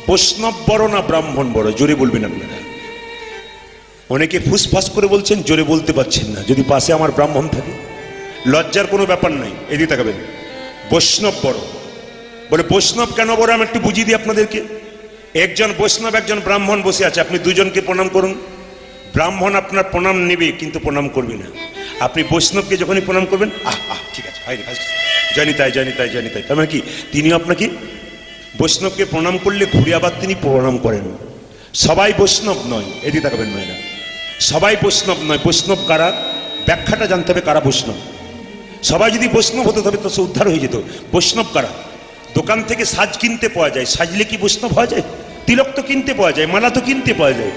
বৈষ্ণব বড় না ব্রাহ্মণ বড়? জোরে বলবেন আপনারা। অনেকে ফুসফাস করে বলছেন, জোরে বলতে পারছেন না। যদি পাশে আমার ব্রাহ্মণ থাকে, লজ্জার কোনো ব্যাপার নাই, এদিকে তাকাবেন। বৈষ্ণব বড় বলে, বৈষ্ণব কেন বড় আমি একটু বুঝিয়ে দিই আপনাদেরকে। একজন বৈষ্ণব একজন ব্রাহ্মণ বসে আছে, আপনি দুজনকে প্রণাম করুন। ব্রাহ্মণ আপনার প্রণাম নেবে কিন্তু প্রণাম করবে না। আপনি বৈষ্ণবকে যখনই প্রণাম করবেন, ঠিক আছে, জানি তাই জানি তাই জানি তাই, তার মানে কি তিনিও আপনাকে বৈষ্ণবকে প্রণাম করলে ঘুরে আবার তিনি প্রণাম করেন। সবাই বৈষ্ণব নয়, এদিকে তাকাবেন নয় না, সবাই বৈষ্ণব নয়। বৈষ্ণব কারা, ব্যাখ্যাটা জানতে হবে কারা বৈষ্ণব। সবাই যদি বৈষ্ণব হতে তবে তো সে উদ্ধার হয়ে যেত। বৈষ্ণব কারা? দোকান থেকে সাজ কিনতে পাওয়া যায়, সাজলে কি বৈষ্ণব হওয়া যায়? তিলক তো কিনতে পাওয়া যায়, মালা তো কিনতে পাওয়া যায়,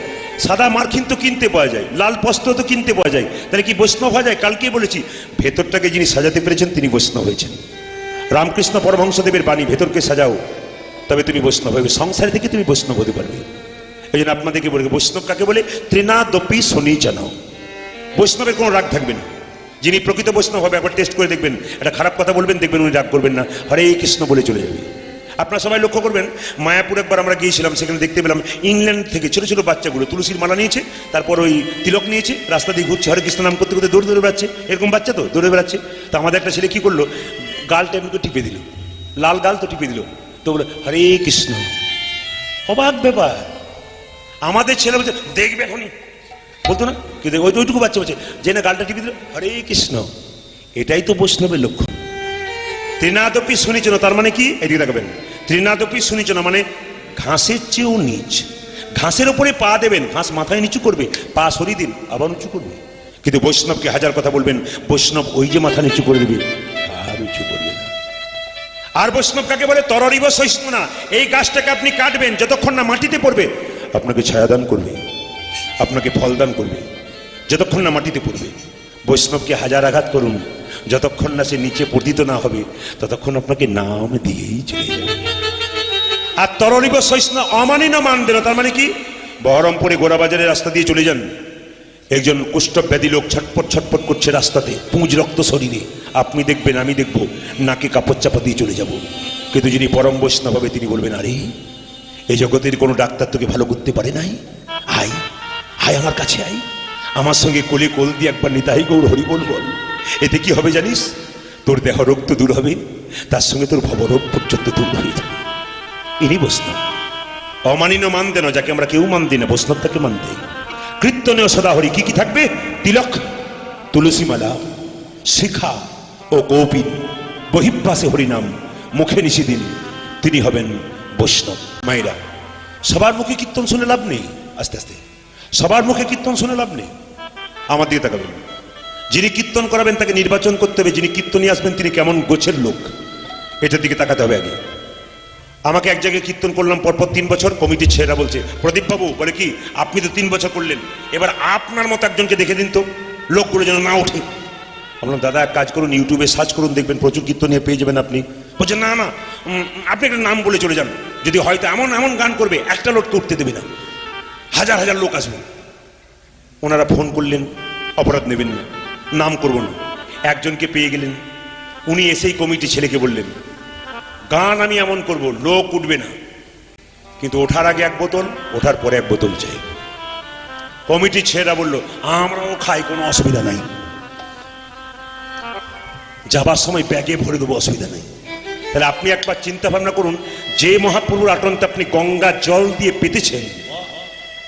সাদা মার্কিন তো কিনতে পাওয়া যায়, লাল বস্ত্র তো কিনতে পাওয়া যায়, তাহলে কি বৈষ্ণব হওয়া যায়? কালকে বলেছি, ভেতরটাকে যিনি সাজাতে পেরেছেন তিনি বৈষ্ণব হয়েছেন। রামকৃষ্ণ পরমহংসদেবের বাণী, ভেতরকে সাজাও তবে তুমি বৈষ্ণব হবে, সংসার থেকে তুমি বৈষ্ণব হতে পারবে। এই জন্য আপনাদেরকে বলে, বৈষ্ণব কাকে বলে? ত্রিনাদপি শনিচন। বৈষ্ণবের কোনো রাগ থাকবে না। যিনি প্রকৃত বৈষ্ণব হবে, একবার টেস্ট করে দেখবেন, একটা খারাপ কথা বলবেন, দেখবেন উনি রাগ করবেন না, হরে কৃষ্ণ বলে চলে যাবে। আপনারা সবাই লক্ষ্য করবেন, মায়াপুর একবার আমরা গিয়েছিলাম, সেখানে দেখতে পেলাম ইংল্যান্ড থেকে ছোট ছোট বাচ্চাগুলো তুলসীর মালা নিয়েছে, তারপর ওই তিলক নিয়েছে, রাস্তা দিয়ে ঘুরছে, হরে কৃষ্ণ নাম করতে করতে দৌড়ে দৌড়ে বেড়াচ্ছে। এরকম বাচ্চা তো দৌড়ে বেড়াচ্ছে। তো আমাদের একটা ছেলে কি করলো, গালটা এমনি টিপে দিল, লাল গাল তো টিপে দিল, তো বলে হরে কৃষ্ণ। অবাক ব্যাপার। আমাদের ছেলে বলছে দেখবে এখনই, বলতো না, কিন্তু ওইটুকু বাচ্চা বলছে যে না গালটা টিপে দিল, হরে কৃষ্ণ। এটাই তো বৈষ্ণবের লক্ষ্য। ত্রিনাদপি শুনিচন, তার মানে কি? এদিকে দেখবেন, ত্রিনাদপি শুনিচন মানে ঘাসের চেয়েও নিচ। ঘাসের ওপরে পা দেবেন, ঘাস মাথায় নিচু করবে, পা সরিয়ে দিন আবার উঁচু করবে। কিন্তু বৈষ্ণবকে হাজার কথা বলবেন, বৈষ্ণব ওই যে মাথা নিচু করে দেবে আর উঁচু করবে না। আর বৈষ্ণব কাকে বলে? তররিব সহিষ্ণু না। এই গাছটাকে আপনি কাটবেন, যতক্ষণ না মাটিতে পড়বে আপনাকে ছায়াদান করবে, আপনাকে ফলদান করবে, যতক্ষণ না মাটিতে পড়বে। বৈষ্ণবকে হাজার আঘাত করুন, যতক্ষণ না সে নিচে পতিত না হবে ততক্ষণ আপনাকে নাম দিয়েই চলে যাবে। আর তররিব সহিষ্ণু অমানিন মানদেন, তার মানে কি? বহরমপুরে গোড়াবাজারের রাস্তা দিয়ে চলে যান, একজন কুষ্ঠব্যাধি লোক ছটপট ছটপট করছে রাস্তাতে, পুঁজ রক্ত শরীরে, আপনি দেখবেন আমি দেখব, নাকে কাপড় চাপা দিয়ে চলে যাব। কিন্তু যিনি পরম বৈষ্ণব হবে তিনি বলবেন, আরে এই জগতের কোনো ডাক্তার তোকে ভালো করতে পারে নাই, আয় আয় আমার কাছে আয়, আমার সঙ্গে কোলে কোল দিয়ে একবার নিতাই গৌর হরি বল বল। এতে কি হবে জানিস? তোর দেহ রোগ তো দূর হবে, তার সঙ্গে তোর ভবরোগ পর্যন্ত দূর হয়ে যাবে। ইনি বৈষ্ণব। অমানিন মানদেন, যাকে আমরা কেউ মানদি না, বৈষ্ণব তাকে মানতে। কীর্তনীয় সদাহরি কি কি থাকবে? তিলক, তুলসীমালা, শিখা ও কৌপিন, বহিঃপ্রাসে হরিনাম, মুখে নিষিদিন, তিনি হবেন বৈষ্ণব। মায়েরা, সবার মুখে কীর্তন শুনে লাভ নেই, আস্তে আস্তে সবার মুখে কীর্তন শুনে লাভ নেই। আমার দিকে তাকাবেন, যিনি কীর্তন করাবেন তাকে নির্বাচন করতে হবে, যিনি কীর্তনী আসবেন তিনি কেমন গোছের লোক, এটার দিকে তাকাতে হবে আগে। আমাকে এক জায়গায় কীর্তন করলাম পরপর 3 বছর, কমিটির ছেলেরা বলছে, প্রদীপ বাবু বলে কি আপনি তো 3 বছর করলেন, এবার আপনার মতো একজনকে দেখে দিন তো, লোকগুলো যেন না ওঠে। বললাম দাদা এক কাজ করুন, ইউটিউবে সার্চ করুন, দেখবেন প্রচুর কীর্তনীয় পেয়ে যাবেন আপনি। বলছেন না না, আপনি একটা নাম বলে চলে যান, যদি হয়তো এমন এমন গান করবে একটা লোককে উঠতে দেবে না, হাজার হাজার লোক আসবে। ওনারা ফোন করলেন, অপরাধ নেবেন না, নাম করব না, একজনকে পেয়ে গেলেন। উনি এসেই কমিটি ছেলেকে বললেন, গান আমি এমন করব লোক উঠবে না, কিন্তু ওঠার আগে 1 বোতল, ওঠার পরে 1 বোতল চাই। কমিটির ছেলেরা বলল আমরাও খাই, কোনো অসুবিধা নাই, যাবার সময় ব্যাগে ভরে দেবো, অসুবিধা নেই। তাহলে আপনি একবার চিন্তা ভাবনা করুন, যে মহাপ্রভুর আটনতে আপনি গঙ্গা জল দিয়ে পেতেছেন,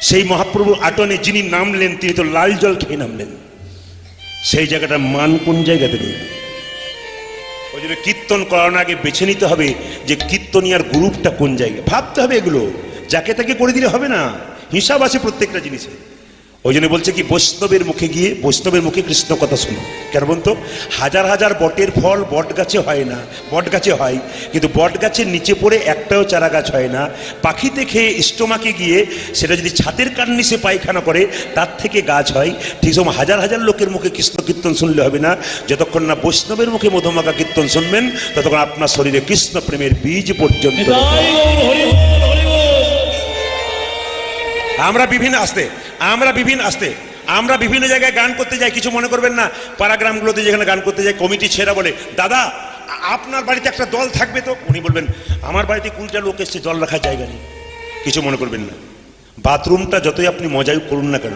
সেই মহাপ্রভুর আটনে যিনি নামলেন তিনি তো লাল জল খেয়ে নামলেন, সেই জায়গাটার মান কোন জায়গাতে রইল? ওই জন্য কীর্তন করানোর আগে বেছে নিতে হবে যে কীর্তনিয়ার গ্রুপটা কোন জায়গায়, ভাবতে হবে। এগুলো যাকে তাকে করে দিলে হবে না, হিসাব আছে প্রত্যেকটা জিনিসে। ওই জন্য বলছে কি, বৈষ্ণবের মুখে গিয়ে বৈষ্ণবের মুখে কৃষ্ণ কথা শুনো। কেন বলতো? হাজার হাজার বটের ফল বট গাছে হয় না, বট গাছে হয়, কিন্তু বট গাছের নিচে পড়ে একটাও চারা গাছ হয় না। পাখিতে খেয়ে স্টোমাকে গিয়ে সেটা যদি ছাদের কার্নিশে পায়খানা করে তার থেকে গাছ হয়। ঠিক সময় হাজার হাজার লোকের মুখে কৃষ্ণ কীর্তন শুনলে হবে না, যতক্ষণ না বৈষ্ণবের মুখে মধুমাখা কীর্তন শুনবেন ততক্ষণ আপনার শরীরে কৃষ্ণ প্রেমের বীজ পর্যন্ত। আমরা বিভিন্ন জায়গায় গান করতে যাই, কিছু মনে করবেন না, পাড়াগ্রামগুলোতে যেখানে গান করতে যাই, কমিটি ছেড়া বলে দাদা আপনার বাড়িতে একটা দল থাকবে তো? উনি বলবেন আমার বাড়িতে 20টা লোক এসছে, জল রাখার জায়গা নেই। কিছু মনে করবেন না, বাথরুমটা যতই আপনি মজাই করুন না কেন,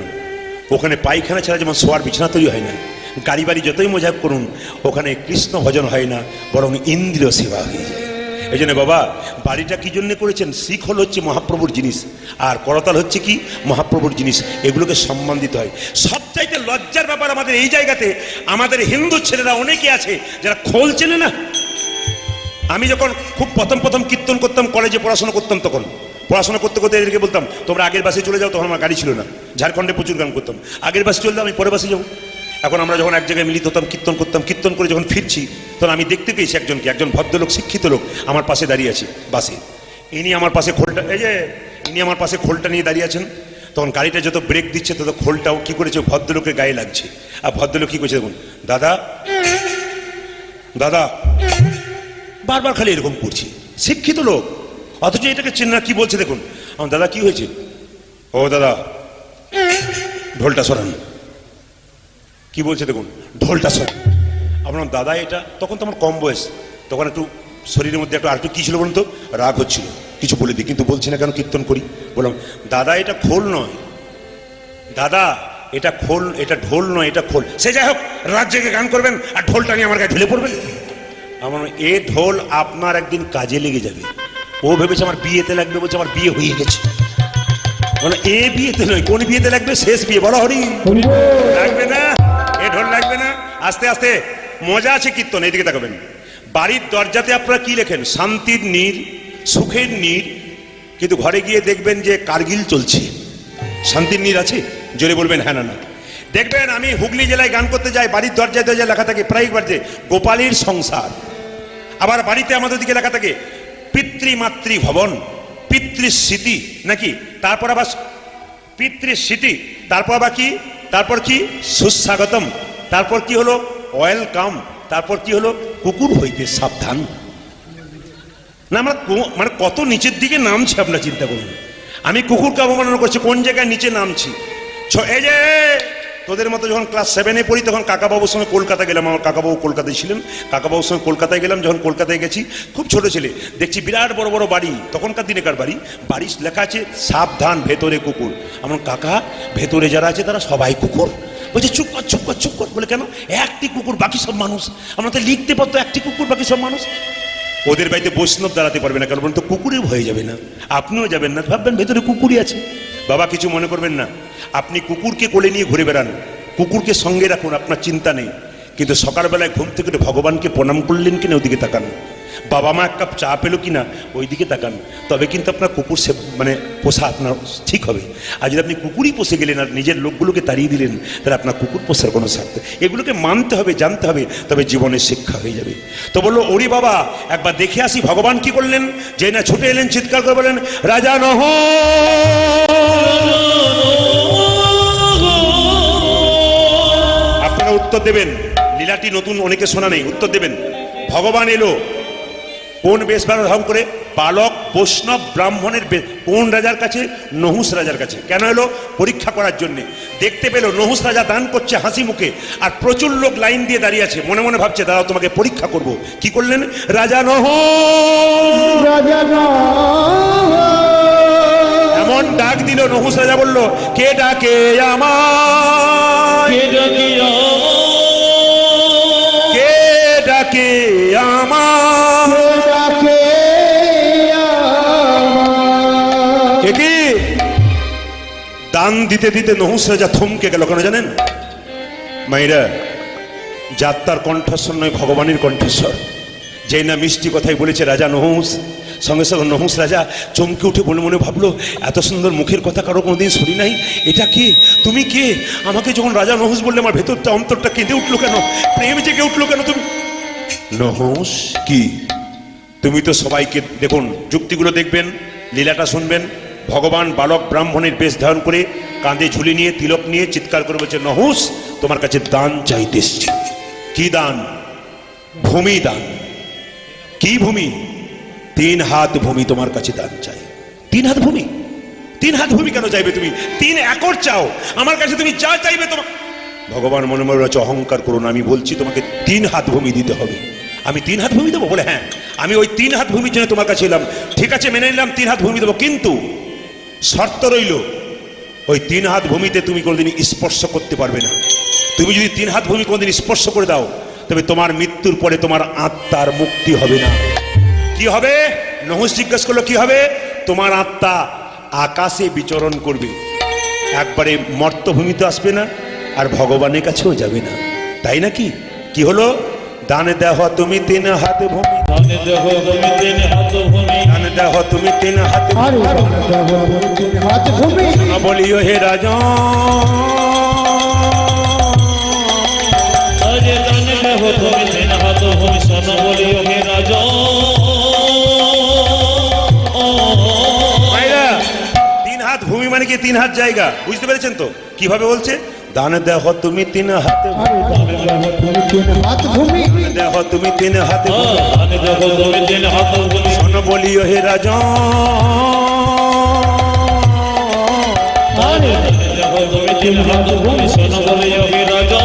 ওখানে পায়খানা ছাড়া যেমন শোয়ার বিছানা তৈরি হয় না, গাড়ি বাড়ি যতই মজা করুন ওখানে কৃষ্ণ ভজন হয় না, বরং ইন্দ্রিয় সেবা হয়ে যায়। এই জন্য বাবা বাড়িটা কি জন্য করেছেন? শিখল হচ্ছে মহাপ্রভুর জিনিস, আর করতাল হচ্ছে কি মহাপ্রভুর জিনিস। এগুলোকে সম্মান দিতে হয়। সবচাইতে লজ্জার ব্যাপার আমাদের এই জায়গাতে, আমাদের হিন্দু ছেলেরা অনেকে আছে যারা খোল চেনে না। আমি যখন খুব প্রথম কীর্তন করতাম, কলেজে পড়াশোনা করতাম, তখন পড়াশোনা করতে করতে এদেরকে বলতাম তোমরা আগের বাসে চলে যাও, তখন আমার গাড়ি ছিল না, ঝাড়খণ্ডে প্রচুর গান করতাম, আগের বাসে চলে যাও, আমি পরের বাসে যাবো। এখন আমরা যখন এক জায়গায় মিলিত হতাম, কীর্তন করতাম, কীর্তন করে যখন ফিরছি তখন আমি দেখতে পেয়েছি একজন ভদ্রলোক, শিক্ষিত লোক আমার পাশে দাঁড়িয়ে আছে বাসে। ইনি আমার পাশে খোলটা, ইনি আমার পাশে খোলটা নিয়ে দাঁড়িয়ে আছেন। তখন গাড়িটা যত ব্রেক দিচ্ছে তত খোলটাও কি করেছে ভদ্রলোকের গায়ে লাগছে। আর ভদ্রলোক কি করেছে দেখুন, দাদা দাদা বারবার খালি এরকম করছি, শিক্ষিত লোক অথচ এটাকে চেন না। কি বলছে দেখুন, আমার দাদা কি হয়েছে? ও দাদা ঢোলটা সরান। কি বলছে দেখুন, ঢোলটা সরান। আপনার দাদা এটা, তখন তো আমার কম বয়স, তখন একটু শরীরের মধ্যে একটু আরেকটু কী ছিল বলুন তো, রাগ হচ্ছিল, কিছু বলে দিই, কিন্তু বলছি না কেন, কীর্তন করি। বললাম দাদা এটা খোল নয়, দাদা এটা খোল, এটা ঢোল নয়, এটা খোল। সে যাই হোক, রাত জেগে গান করবেন আর ঢোলটা নিয়ে আমার গায়ে ঢেলে পড়বেন। আমার এ ঢোল আপনার একদিন কাজে লেগে যাবে। ও ভেবেছে আমার বিয়েতে লাগবে, বলছে আমার বিয়ে হয়ে গেছে। মানে এ বিয়েতে নয়, কোন বিয়েতে লাগবে? শেষ বিয়ে। বলো হরি লাগবে না, এ ঢোল লাগবে না। আস্তে আস্তে মজা আছে কীর্তন। এইদিকে তাকাবেন, বাড়ির দরজাতে আপনারা কি লেখেন? শান্তির নীর, সুখের নীর। কিন্তু ঘরে গিয়ে দেখবেন যে কার্গিল চলছে। শান্তির নীর আছে? জোরে বলবেন হ্যাঁ না না। দেখবেন আমি হুগলি জেলায় গান করতে যাই, বাড়ির দরজায় দরজায় লেখা থাকে প্রায় বাড়ছে গোপালীর সংসার। আবার বাড়িতে আমাদের দিকে লেখা থাকে পিতৃমাতৃ ভবন, পিতৃস্মৃতি নাকি, তারপর আবার পিতৃস্মৃতি, তারপর আবার কি, তারপর কি সুস্বাগতম, তারপর কি হলো ওয়েলকাম, তারপর কি হলো কুকুর হইতে সাবধান। না আমরা মানে কত নিচের দিকে নামছি আপনারা চিন্তা করুন। আমি কুকুরকে অবমাননা করছি, কোন জায়গায় নিচে নামছি। এই যে তোদের মতো যখন ক্লাস 7-এ পড়ি তখন কাকাবাবুর সঙ্গে কলকাতা গেলাম। আমার কাকাবাবু কলকাতায় ছিলেন, কাকাবাবুর সঙ্গে কলকাতায় গেলাম। যখন কলকাতায় গেছি, খুব ছোট ছেলে, দেখছি বিরাট বড় বড় বাড়ি, তখনকার দিনেকার বাড়ি, বাড়ি লেখা আছে সাবধান ভেতরে কুকুর। আমার কাকা ভেতরে যারা আছে তারা সবাই কুকুর। বলছে চুপ কর চুপ কর চুপ কর। বলে কেন? একটি কুকুর বাকি সব মানুষ। আমরা তো লিখতে পারতো একটি কুকুর বাকি সব মানুষ। ওদের বাড়িতে বৈষ্ণব দাঁড়াতে পারবে না, কারণ বলুন তো কুকুরের ভয়ে যাবে না, আপনিও যাবেন না, ভাববেন ভেতরে কুকুরই আছে। বাবা কিছু মনে করবেন না, আপনি কুকুরকে কোলে নিয়ে ঘুরে বেড়ান, কুকুরকে সঙ্গে রাখুন, আপনার চিন্তা নেই। কিন্তু সকালবেলায় ঘুম থেকে ভগবানকে প্রণাম করলেন কিনা ওদিকে তাকান, বাবা মা এক কাপ চা পেলো কিনা ওই দিকে তাকান, তবে কিন্তু আপনার কুকুর সে মানে পোষা আপনার ঠিক হবে। আর যদি আপনি কুকুরই পোষে গেলেন আর নিজের লোকগুলোকে তাড়িয়ে দিলেন, তাহলে আপনার কুকুর পোষার কোনো স্বার্থ। এগুলোকে মানতে হবে, জানতে হবে, তবে জীবনের শিক্ষা হয়ে যাবে। তো বললো ওরে বাবা একবার দেখে আসি ভগবান কি করলেন। যে না ছুটে এলেন, চিৎকার করে বলেন রাজা নহ। আপনারা উত্তর দেবেন, লীলাটি নতুন অনেকে শোনা নেই, উত্তর দেবেন। ভগবান এলো কোন বেশ ধারণ করে? বালক বৈষ্ণব ব্রাহ্মণের বেশ। কোন রাজার কাছে? নহুষ রাজার কাছে। কেন এলো? পরীক্ষা করার জন্য। দেখতে পেল নহুষ রাজা দান করছে হাসি মুখে, আর প্রচুর লোক লাইন দিয়ে দাঁড়িয়ে আছে, মনে মনে ভাবছে দাঁড়াও তোমাকে পরীক্ষা করব। কি করলেন? রাজা নহ এমন ডাক দিল, নহুষ রাজা বলল কে ডাকে আমায়, কে ডাকে কি? দান দিতে দিতে নহুষ রাজা থমকে গেল। কেন জানেন মাইরা? যাত্রার কণ্ঠস্বর নয়, ভগবানের কণ্ঠস্বর। যেই না মিষ্টি কথাই বলেছে রাজা নহুষ, সঙ্গে সঙ্গে নহুষ রাজা চমকে উঠে মনে মনে ভাবলো এত সুন্দর মুখের কথা কারো কোনোদিন শুনি নাই, এটা কে? তুমি কে? আমাকে যখন রাজা নহুষ বললে আমার ভেতরটা অন্তরটা কেঁদে উঠলো কেন, প্রেম জেগে উঠলো কেন? তুমি নহুষ কি? তুমি তো সবাইকে দেখুন, যুক্তিগুলো দেখবেন, লীলাটা শুনবেন। ভগবান বালক ব্রাহ্মণের বেশ ধারণ করে কাঁধে ঝুলি নিয়ে তিলক নিয়ে চিৎকার করে বলছে নহুষ তোমার কাছে দান চাইতে এসেছি। কি দান? ভূমি দান। কি ভূমি? 3 হাত ভূমি তোমার কাছে দান চাই। 3 হাত ভূমি? 3 হাত ভূমি কেন চাইবে তুমি? 3 একর চাও আমার কাছে, তুমি যা চাইবে তোমার। ভগবান মনে মনে বলছে অহংকার করুন, আমি বলছি তোমাকে 3 হাত ভূমি দিতে হবে। আমি 3 হাত ভূমি দেবো? বলে হ্যাঁ, আমি ওই 3 হাত ভূমির জন্য তোমার কাছে এলাম। ঠিক আছে মেনে নিলাম, 3 হাত ভূমি দেবো, কিন্তু শর্ত রইল ওই 3 হাত ভূমিতে তুমি কোনোদিন স্পর্শ করতে পারবে না। তুমি যদি 3 হাত ভূমি কোনোদিন স্পর্শ করে দাও তবে তোমার মৃত্যুর পরে তোমার আত্মার মুক্তি হবে না। কি হবে? নহুষ জিজ্ঞেস করলো কি হবে? তোমার আত্মা আকাশে বিচরণ করবে, একবারে মর্তভূমিতে আসবে না, আর ভগবানের কাছেও যাবে না। তাই নাকি? কি হলো? দানে দেহ তুমি 3 হাত ভূমি, দানে দেহ তুমি 3 হাত ভূমি, দানে দেহ তুমি 3 হাত ভূমি, না বলিও হে রাজা, আরে দানে দেহ তুমি 3 হাত ভূমি, শোনো বলিও হে রাজা। 3 হাত ভূমি মানে কি? 3 হাত জায়গা, বুঝতে পেরেছেন তো? কিভাবে বলছে? দানে দেহ তুমি 3 হাত ভূমি, দেহ তুমি 3 হাত ভূমি, দানে দেহ তুমি 3 হাত ভূমি, শোনো বলিও হে রাজা, আরে দানে দেহ তুমি 3 হাত ভূমি, শোনো বলিও হে রাজা।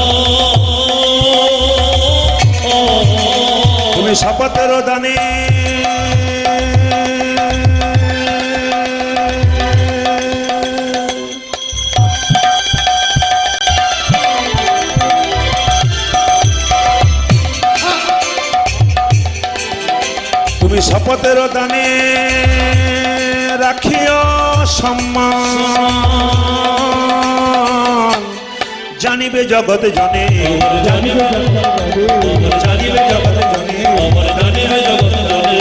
তুমি শপথের দানে তুমি শপথের দানে রাখিও সম্মান, জানিবে জগৎ জনে, জানিবে জগৎ জনে। জানিবে জগৎ জানে।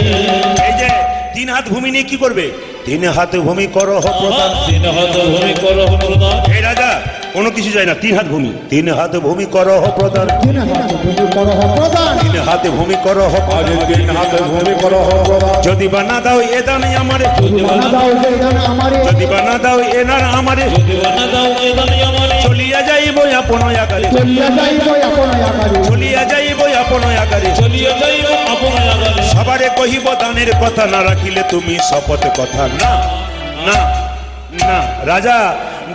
এই যে 3 হাত ভূমি নিয়ে কি করবে? 3 হাত ভূমি করো প্রদান, 3 হাত ভূমি করো প্রদান। এই রাজা কোনো কিছু যায় না, 3 হাত ভূমি, 3 হাত ভূমি করো প্রদান, 3 হাতে ভূমি করো প্রদান, 3 হাত ভূমি করো প্রদান। যদি বানা দাও এ দান আমারে, যদি বানা দাও এ দান আমারে, যদি বানা দাও এ দান আমারে, চলিয়া যাইব আপন আকারে, চলিয়া যাইব আপন আকারে, চলিয়া যাইব আপন আকারে। চলিয়া যাইব আপন আকারে। সবারে কহিব দানের কথা, না রাখিলে তুমি শপথ কথা না না না। রাজা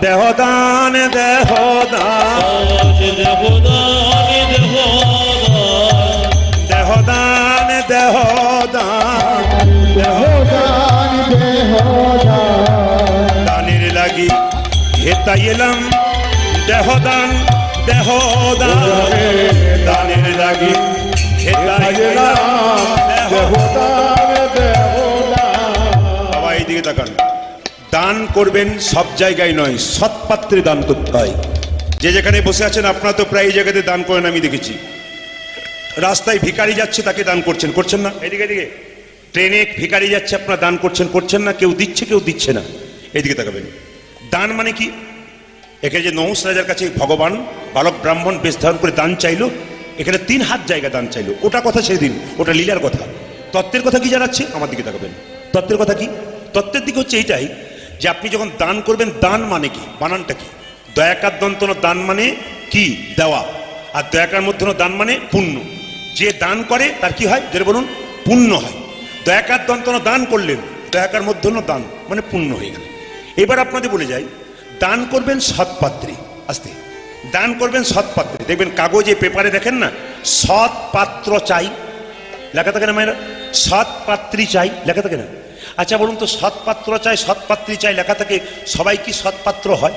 দেহ দান, দেহ দান, দেহ দান, দেহ দান, দেহ দান, দেহ দান, দেহ দান। দানের লাগি হেতাই এলাম, দেহ দান, দেহ দান, দানের লাগি হেতাই এলাম, দেহ বাবা এইদিকে তাকান। দান করবেন সব জায়গায় নয়, সৎপাত্রে দান করতে হয়। যে যেখানে বসে আছেন আপনারা তো প্রায় এই জায়গাতে দান করেন, আমি দেখেছি। রাস্তায় ভিখারি যাচ্ছে তাকে দান করছেন, করছেন না? এদিকে এদিকে ট্রেনে ভিখারি যাচ্ছে আপনারা দান করছেন, করছেন না? কেউ দিচ্ছে কেউ দিচ্ছে না। এইদিকে তাকাবেন। দান মানে কি? এখানে যে নহুষ রাজার কাছে ভগবান বালক ব্রাহ্মণ বেশ ধারণ করে দান চাইলো, এখানে 3 হাত জায়গা দান চাইলো। ওটা কথা ছেড়ে দিন, ওটা লীলার কথা। তত্ত্বের কথা কি জানাচ্ছে? আমার দিকে তাকাবেন। তত্ত্বের কথা কি? তত্ত্বের দিকে হচ্ছে এইটাই যে আপনি যখন দান করবেন, দান মানে কি? বানানটা কি? দয়াকার দন্তন দান মানে কি? দেওয়া। আর দয়াকার মধ্যন দান মানে পুণ্য। যে দান করে তার কি হয়? যেটা বলুন, পুণ্য হয়। দয়াকার দন্তন দান করলেন, দয়াকার মধ্যন দান মানে পুণ্য হয়ে গেল। এবার আপনাদের বলে যাই, দান করবেন সৎপাত্রে। আস্তে দান করবেন সৎপাত্রে। দেখবেন কাগজে পেপারে দেখেন না, সৎ পাত্র চাই লেখা থাকে না মায়েরা? সৎ পাত্রী চাই লেখা থাকে না? আচ্ছা বলুন তো, সৎ পাত্র চাই, সৎ পাত্রী চাই লেখা থাকে, সবাই কি সৎ পাত্র হয়?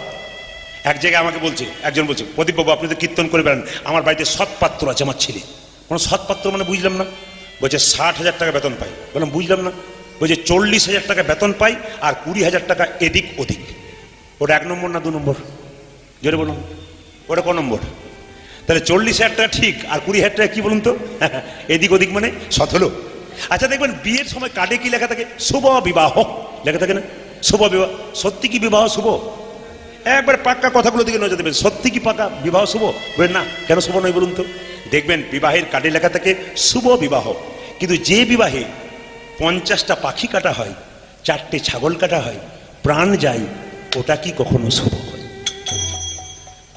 এক জায়গায় আমাকে বলছে, একজন বলছে, প্রদীপ বাবু আপনি তো কীর্তন করে বেড়ান, আমার বাড়িতে সৎ পাত্র আছে আমার ছেলে। কোনো সৎ পাত্র মানে বুঝলাম না। বলছে 60,000 টাকা বেতন পাই। বললাম বুঝলাম না। বলছে 40,000 টাকা বেতন পাই আর 20,000 টাকা এদিক ওদিক। ওটা 1 নম্বর না 2 নম্বর? জোরে বলুন, ওটা কোন নম্বর? তাহলে 40,000 টাকা ঠিক, আর 20,000 টাকা কি বলুন তো? এদিক ওদিক মানে সৎ হলো। আচ্ছা দেখবেন বিয়ের সময় কার্ডে কি লেখা থাকে? শুভ বিবাহ লেখা থাকে না? শুভ বিবাহ। সত্যি কি বিবাহ শুভ? একবার পাক্কা কথাগুলো দিকে নজর দেবেন। সত্যি কি পাকা বিবাহ শুভ? বলেন না, কেন শুভ নয় বলুন তো? দেখবেন বিবাহের কার্ডে লেখা থাকে শুভ বিবাহ, কিন্তু যে বিবাহে 50টা পাখি কাটা হয়, 4টে ছাগল কাটা হয়, প্রাণ যায়, ওটা কি কখনো শুভ হয়?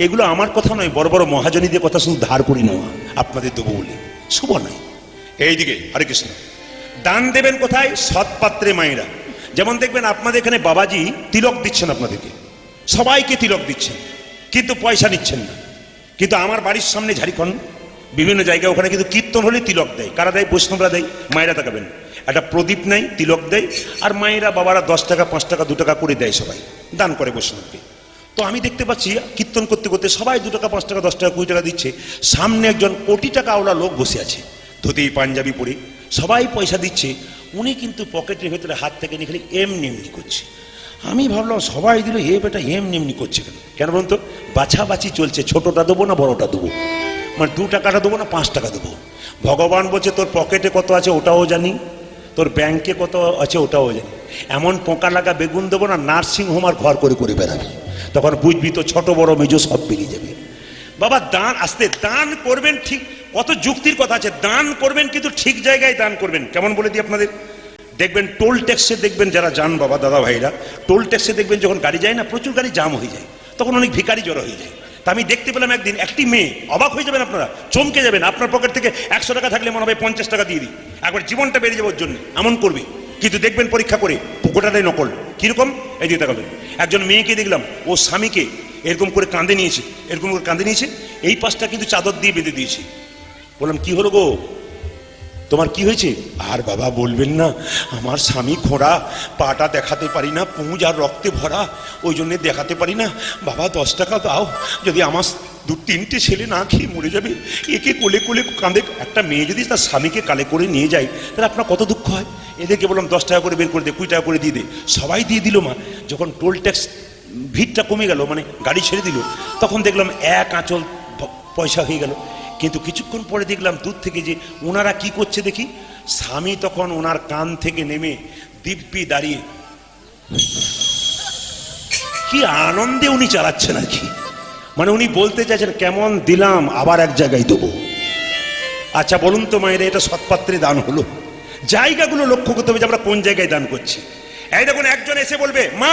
এগুলো আমার কথা নয়, বড় বড় মহাজনীদের কথা শুধু ধার করি নেওয়া, আপনাদের দেবো বলে। শুভ নয়। এইদিকে হরে কৃষ্ণ। দান দেবেন কোথায়? সৎপাত্রে মায়েরা। যেমন দেখবেন আপনাদের এখানে বাবাজি তিলক দিচ্ছেন, আপনাদেরকে সবাইকে তিলক দিচ্ছেন, কিন্তু পয়সা নিচ্ছেন না। কিন্তু আমার বাড়ির সামনে ঝাড়খণ্ড বিভিন্ন জায়গায় ওখানে কিন্তু কীর্তন হলে তিলক দেয়। কারা দেয়? বৈষ্ণবরা দেয়। মায়েরা তাকাবেন, একটা প্রদীপ নেয়, তিলক দেয়, আর মায়েরা বাবারা 10 টাকা 5 টাকা 2 টাকা করে দেয়, সবাই দান করে বৈষ্ণবকে। তো আমি দেখতে পাচ্ছি কীর্তন করতে করতে সবাই 2 টাকা 5 টাকা 10 টাকা 20 টাকা দিচ্ছে, সামনে একজন কোটি টাকা ওলা লোক বসে আছে, ধুতি পাঞ্জাবি পরে, সবাই পয়সা দিচ্ছে, উনি কিন্তু পকেটের ভেতরে হাত থেকে নিয়ে খালি এমনি এমনি করছে। আমি ভাবলাম সবাই দিল, এ বেটা এমনি এমনি করছে কেন? কেন বলুন তো? বাছাবাছি চলছে, ছোটটা দেবো না বড়টা দেবো, মানে 2 টাকাটা দেবো না 5 টাকা দেবো। ভগবান বলছে তোর পকেটে কত আছে ওটাও জানি, তোর ব্যাংকে কত আছে ওটাও জানি। এমন পোকা লাগা বেগুন দেবো না, নার্সিং হোম আর ঘর করে করে বেড়াবি, তখন বুঝবি তো ছোট বড় মেজো সব বেরিয়ে যাবে। বাবা দান আসতে দান করবেন, ঠিক কত যুক্তির কথা আছে, দান করবেন কিন্তু ঠিক জায়গায় দান করবেন। কেমন বলে দিই আপনাদের, দেখবেন টোল ট্যাক্সে, দেখবেন যারা যান বাবা দাদা ভাইরা, টোল ট্যাক্সে দেখবেন যখন গাড়ি যায় না, প্রচুর গাড়ি জাম হয়ে যায়, তখন অনেক ভিখারি জড়ো হয়ে যায়। তা আমি দেখতে পেলাম একদিন একটি মেয়ে, অবাক হয়ে যাবেন আপনারা, চমকে যাবেন, আপনার পকেট থেকে 100 টাকা থাকলে মনে হবে 50 টাকা দিয়ে দিই, একবার জীবনটা বেরিয়ে যাবে ওর জন্য, এমন করবে। কিন্তু দেখবেন পরীক্ষা করে গোটাটাই নকল। কিরকম? এই দিকে তাকাবেন, একজন মেয়েকে দেখলাম ও স্বামীকে এরকম করে কাঁধে নিয়েছে, এরকম করে কাঁধে নিয়েছে, এই পাশটা কিন্তু চাদর দিয়ে বেঁধে দিয়েছে। বললাম কি হলো গো, তোমার কি হয়েছে? আর বাবা বলবেন না, আমার স্বামী খোঁড়া, পাটা দেখাতে পারি না, পুঁজ আর রক্তে ভরা, ওই জন্যে দেখাতে পারি না, বাবা 10 টাকা দাও, যদি আমার 2-3টে ছেলে না খেয়ে মরে যাবে, একে কোলে কোলে কাঁধে। একটা মেয়ে যদি তার স্বামীকে কালে করে নিয়ে যায়, তাহলে আপনার কত দুঃখ হয়। এদেরকে বললাম 10 টাকা করে বের করে দে, 20 টাকা করে দিয়ে দে, সবাই দিয়ে দিল। মা যখন টোল ট্যাক্স ভিড়টা কমে গেল, মানে গাড়ি ছেড়ে দিল, তখন দেখলাম 1 আঁচল পয়সা হয়ে গেল। কিন্তু কিছুক্ষণ পরে দেখলাম দূর থেকে যে ওনারা কি করছে দেখি, স্বামী তখন ওনার কান থেকে নেমে দিব্যি দাঁড়িয়ে কি আনন্দে উনি চালাচ্ছেন আর কি, মানে উনি বলতে চাইছেন কেমন দিলাম, আবার এক জায়গায় দেবো। আচ্ছা বলুন তো মায়েরা, এটা সৎপাত্রে দান হলো? জায়গাগুলো লক্ষ্য করতে হবে যে আমরা কোন জায়গায় দান করছি। এই দেখুন, একজন এসে বলবে মা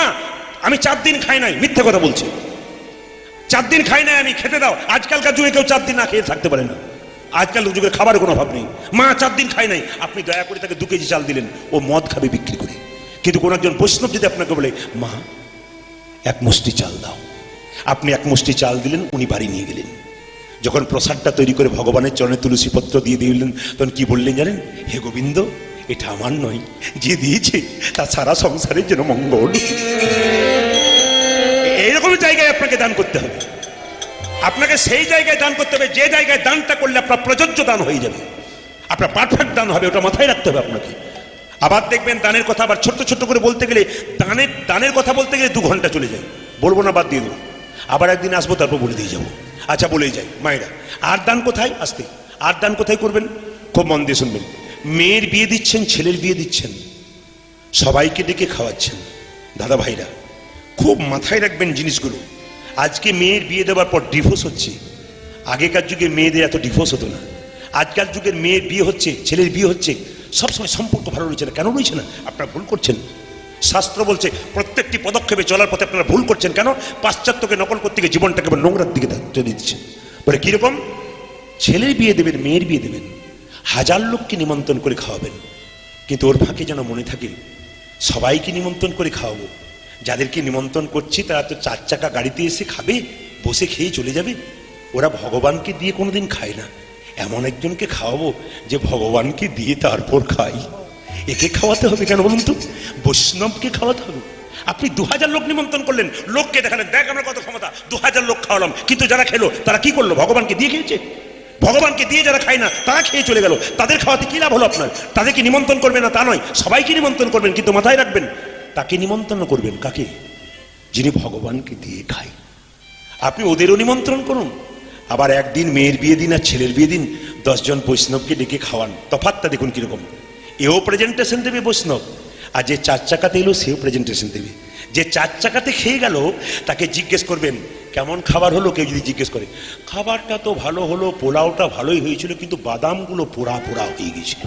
আমি 4 দিন খাই নাই, মিথ্যে কথা বলছে, 4 দিন খাই নাই আমি, খেতে দাও। আজকালকার যুগে কেউ 4 দিন না খেয়ে থাকতে পারে না, আজকাল যুগে খাবার কোনো অভাব নেই। মা 4 দিন খাই নাই, আপনি দয়া করে তাকে 2 কেজি চাল দিলেন, ও মদ খাবে বিক্রি করে। কিন্তু কোন একজন বৈষ্ণব যদি আপনাকে বলে মা 1 মুষ্টি চাল দাও, আপনি 1 মুষ্টি চাল দিলেন, উনি বাড়ি নিয়ে গেলেন। যখন প্রসাদটা তৈরি করে ভগবানের চরণে তুলসী পত্র দিয়ে দিলেন, তখন কি বললেন জানেন? হে গোবিন্দ, এটা আমার নয়, যে দিয়েছে তা সারা সংসারের জন্য মঙ্গল। এইরকম জায়গায় আপনাকে দান করতে হবে, আপনাকে সেই জায়গায় দান করতে হবে যে জায়গায় দানটা করলে আপনার প্রযোজ্য দান হয়ে যাবে, আপনার পারফেক্ট দান হবে, ওটা মাথায় রাখতে হবে আপনাকে। আবার দেখবেন দানের কথা আবার ছোট্ট ছোট্ট করে বলতে গেলে, দানের কথা বলতে গেলে 2 ঘন্টা চলে যায়, বলবো না, বাদ দিয়ে দেবো, আবার একদিন আসবো, তারপর বলে দিয়ে যাবো। আচ্ছা বলেই যাই মায়েরা, আর দান কোথায়? আসতে আর দান কোথায় করবেন? খুব মন দিয়ে শুনবেন। মেয়ের বিয়ে দিচ্ছেন, ছেলের বিয়ে দিচ্ছেন, সবাইকে ডেকে খাওয়াচ্ছেন, দাদা ভাইরা খুব মাথায় রাখবেন জিনিসগুলো। আজকে মেয়ের বিয়ে দেওয়ার পর ডিভোর্স হচ্ছে, আগেকার যুগে মেয়েদের এত ডিভোর্স হতো না। আজকাল যুগের মেয়ের বিয়ে হচ্ছে, ছেলের বিয়ে হচ্ছে, সবসময় সম্পর্ক ভালো রয়েছে না। কেন রয়েছে না? আপনারা ভুল করছেন। শাস্ত্র বলছে প্রত্যেকটি পদক্ষেপে চলার পথে আপনারা ভুল করছেন। কেন? পাশ্চাত্যকে নকল করতে গিয়ে জীবনটাকে নোংরার দিকে চলে দিচ্ছেন। বলে কিরকম? ছেলের বিয়ে দেবেন, মেয়ের বিয়ে দেবেন, 1000 লোককে নিমন্ত্রণ করে খাওয়াবেন, কিন্তু ওর ফাঁকে যেন মনে থাকে সবাইকে নিমন্ত্রণ করে খাওয়াবো। যাদেরকে নিমন্ত্রণ করছি তারা তো 4 চাকা গাড়িতে এসে খাবে, বসে খেয়ে চলে যাবে, ওরা ভগবানকে দিয়ে কোনোদিন খায় না। এমন একজনকে খাওয়াবো যে ভগবানকে দিয়ে তারপর খাই। একে খাওয়াতে হবে কেন বলুন তো? বৈষ্ণবকে খাওয়াতে হবে। আপনি 2000 লোক নিমন্ত্রণ করলেন, লোককে দেখালেন দেখ আমরা কত ক্ষমতা, 2000 লোক খাওয়ালাম, কিন্তু যারা খেলো তারা কি করলো? ভগবানকে দিয়ে খেয়েছে। ভগবানকে দিয়ে যারা খায় না তারা খেয়ে চলে গেল, তাদের খাওয়াতে কি লাভ হলো আপনার? তাদেরকে নিমন্ত্রণ করবেন না তা নয়, সবাইকে নিমন্ত্রণ করবেন, কিন্তু মাথায় রাখবেন তাকে নিমন্ত্রণ করবেন কাকে? যিনি ভগবানকে দিয়ে খায়। আপনি ওদেরও নিমন্ত্রণ করুন, আবার একদিন মেয়ের বিয়ে দিন আর ছেলের বিয়ে দিন 10 জন বৈষ্ণবকে ডেকে খাওয়ান। তফাৎটা দেখুন কিরকম। এও প্রেজেন্টেশন দেবে বৈষ্ণব, আর যে 4 চাকাতে এলো সেও প্রেজেন্টেশন দেবে। যে 4 চাকাতে খেয়ে গেল তাকে জিজ্ঞেস করবেন কেমন খাবার হলো। কেউ যদি জিজ্ঞেস করে খাবারটা তো ভালো হলো, পোলাওটা ভালোই হয়েছিল, কিন্তু বাদামগুলো পোড়া পোড়া হয়ে গেছিল।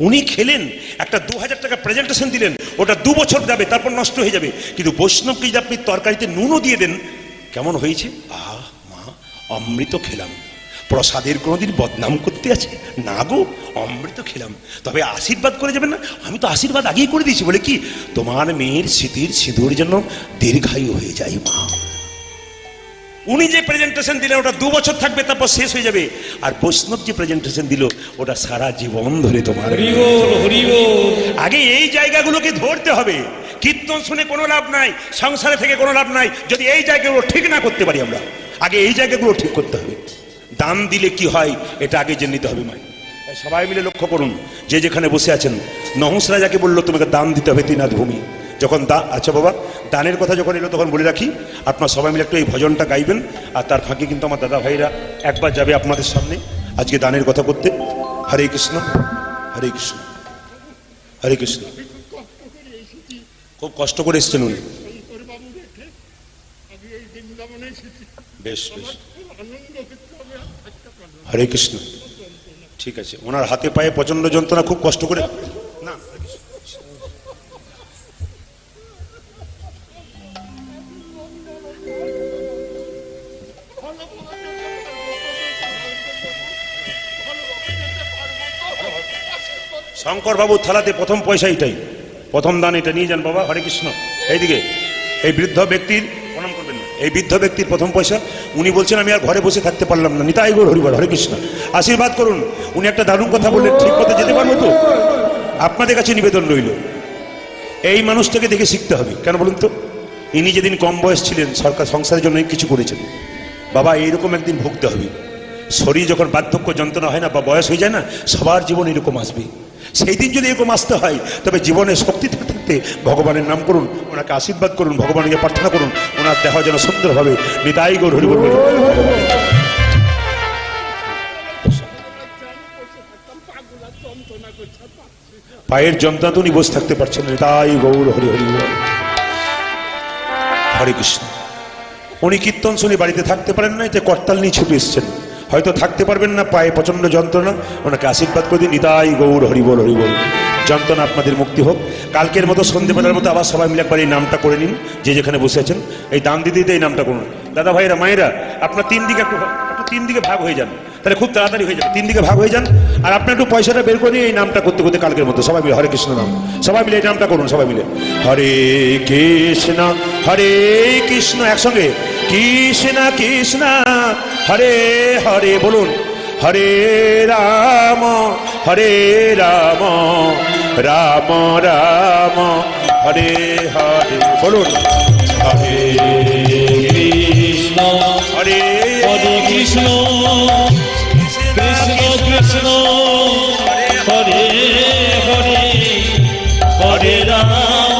উনি খেলেন, একটা 2000 টাকা প্রেজেন্টেশন দিলেন, ওটা 2 বছর যাবে, তারপর নষ্ট হয়ে যাবে। কিন্তু বৈষ্ণবকে যদি আপনি তরকারিতে নুনও দিয়ে দেন, কেমন হয়েছে? আহ মা, অমৃত খেলাম। প্রসাদের কোনোদিন বদনাম করতে আছে না গো, অমৃত খেলাম। তবে আশীর্বাদ করে যাবেন না? আমি তো আশীর্বাদ আগেই করে দিয়েছি। বলে কি? তোমার মেয়ের স্মৃতির সিঁদুর যেন দীর্ঘায়ু হয়ে যায় মা। উনি যে প্রেজেন্টেশন দিলেন ওটা 2 বছর থাকবে, তারপর শেষ হয়ে যাবে। আর বৈষ্ণব যে প্রেজেন্টেশন দিল ওটা সারা জীবন ধরে তোমার। হরি বল হরি বল। আগে এই জায়গাগুলোকে ধরতে হবে। কীর্তন শুনে কোনো লাভ নাই, সংসারে থেকে কোনো লাভ নাই যদি এই জায়গাগুলো ঠিক না করতে পারি। আমরা আগে এই জায়গাগুলো ঠিক করতে হবে। দান দিলে কি হয় এটা আগে জেনে নিতে হবে। সবাই মিলে লক্ষ্য করুন, যে যেখানে বসে আছেন, নহুষ রাজাকে বললো তোমাকে দান দিতে হবে 3 হাত ভূমি। যখন আচ্ছা বাবা, দানের কথা যখন এলো তখন বলে রাখি, আপনার সবাই মিলে একটু এই ভজনটা গাইবেন। আর তার ফাঁকে কিন্তু আমার দাদা ভাইরা একবার যাবে আপনাদের সামনে আজকে দানের কথা করতে। হরে কৃষ্ণ হরে কৃষ্ণ হরে কৃষ্ণ। খুব কষ্ট করে এসছেন উনি। বেশ বেশ, হরে কৃষ্ণ। ঠিক আছে, ওনার হাতে পায়ে প্রচন্ড যন্ত্রণা, খুব কষ্ট করে না। শঙ্কর বাবুর থালাতে প্রথম পয়সা এটাই, প্রথম দান এটা নিয়ে যান বাবা। হরে কৃষ্ণ। এইদিকে এই বৃদ্ধ ব্যক্তির প্রণাম করবেন না, এই বৃদ্ধ ব্যক্তির প্রথম পয়সা। উনি বলছেন আমি আর ঘরে বসে থাকতে পারলাম না, নিতাই গৌর হরিবল। হরে কৃষ্ণ। আশীর্বাদ করুন। উনি একটা দারুণ কথা বললেন, ঠিক পথে যেতে পারবো তো? আপনাদের কাছে নিবেদন রইল, এই মানুষটাকে দেখে শিখতে হবে। কেন বলুন তো? ইনি যেদিন কম বয়স ছিলেন সরকার সংসারের জন্য কিছু করেছেন। বাবা এইরকম একদিন ভুগতে হবে। শরীর যখন বার্ধক্য যন্ত্রণা হয় না বা বয়স হয়ে যায় না, সবার জীবন এরকম আসবে। সেই দিন যদি এরকম আসতে হয় তবে জীবনে শক্তি থাকতে ভগবানের নাম করুন, ওনাকে আশীর্বাদ করুন, ভগবানকে প্রার্থনা করুন ওনার দেহ যেন সুন্দরভাবে নিতাই গৌর হরি বল। পায়ের যন্ত্রণা তো উনি বসে থাকতে পারছেন, নিতাই গৌর হরি হরি বল। হরে কৃষ্ণ। উনি কীর্তন শুনে বাড়িতে থাকতে পারেন না, এতে করতাল নিয়ে ছুটে এসছেন, হয়তো থাকতে পারবেন না, পায়ে প্রচন্ড যন্ত্রণা। ওনাকে আশীর্বাদ করে দিন, নিতাই গৌর হরিবল হরিবল। যন্ত্রণা আপনাদের মুক্তি হোক। কালকের মতো সন্ধ্যেবেলার মতো আবার সবাই মিলে একবার এই নামটা করে নিন, যে যেখানে বসে আছেন। এই দান দিতে দিতে এই নামটা করুন। দাদা ভাইরা মায়েরা আপনার 3 দিকে একটু 3 দিকে ভাগ হয়ে যান, তাহলে খুব তাড়াতাড়ি হয়ে যাবে। 3 দিকে ভাগ হয়ে যান আর আপনার একটু পয়সাটা বের করে নিয়ে এই নামটা করতে করতে কালকের মতো সবাই মিলে হরে কৃষ্ণ নাম, সবাই মিলে এই নামটা করুন। সবাই মিলে হরে কৃষ্ণ হরে কৃষ্ণ, একসঙ্গে কৃষ্ণ কৃষ্ণ হরে হরে বলুন। হরে রাম রাম রাম হরে হরে বলুন। হরে কৃষ্ণ হরে হরে কৃষ্ণ কৃষ্ণ কৃষ্ণ হরে হরে হরে রাম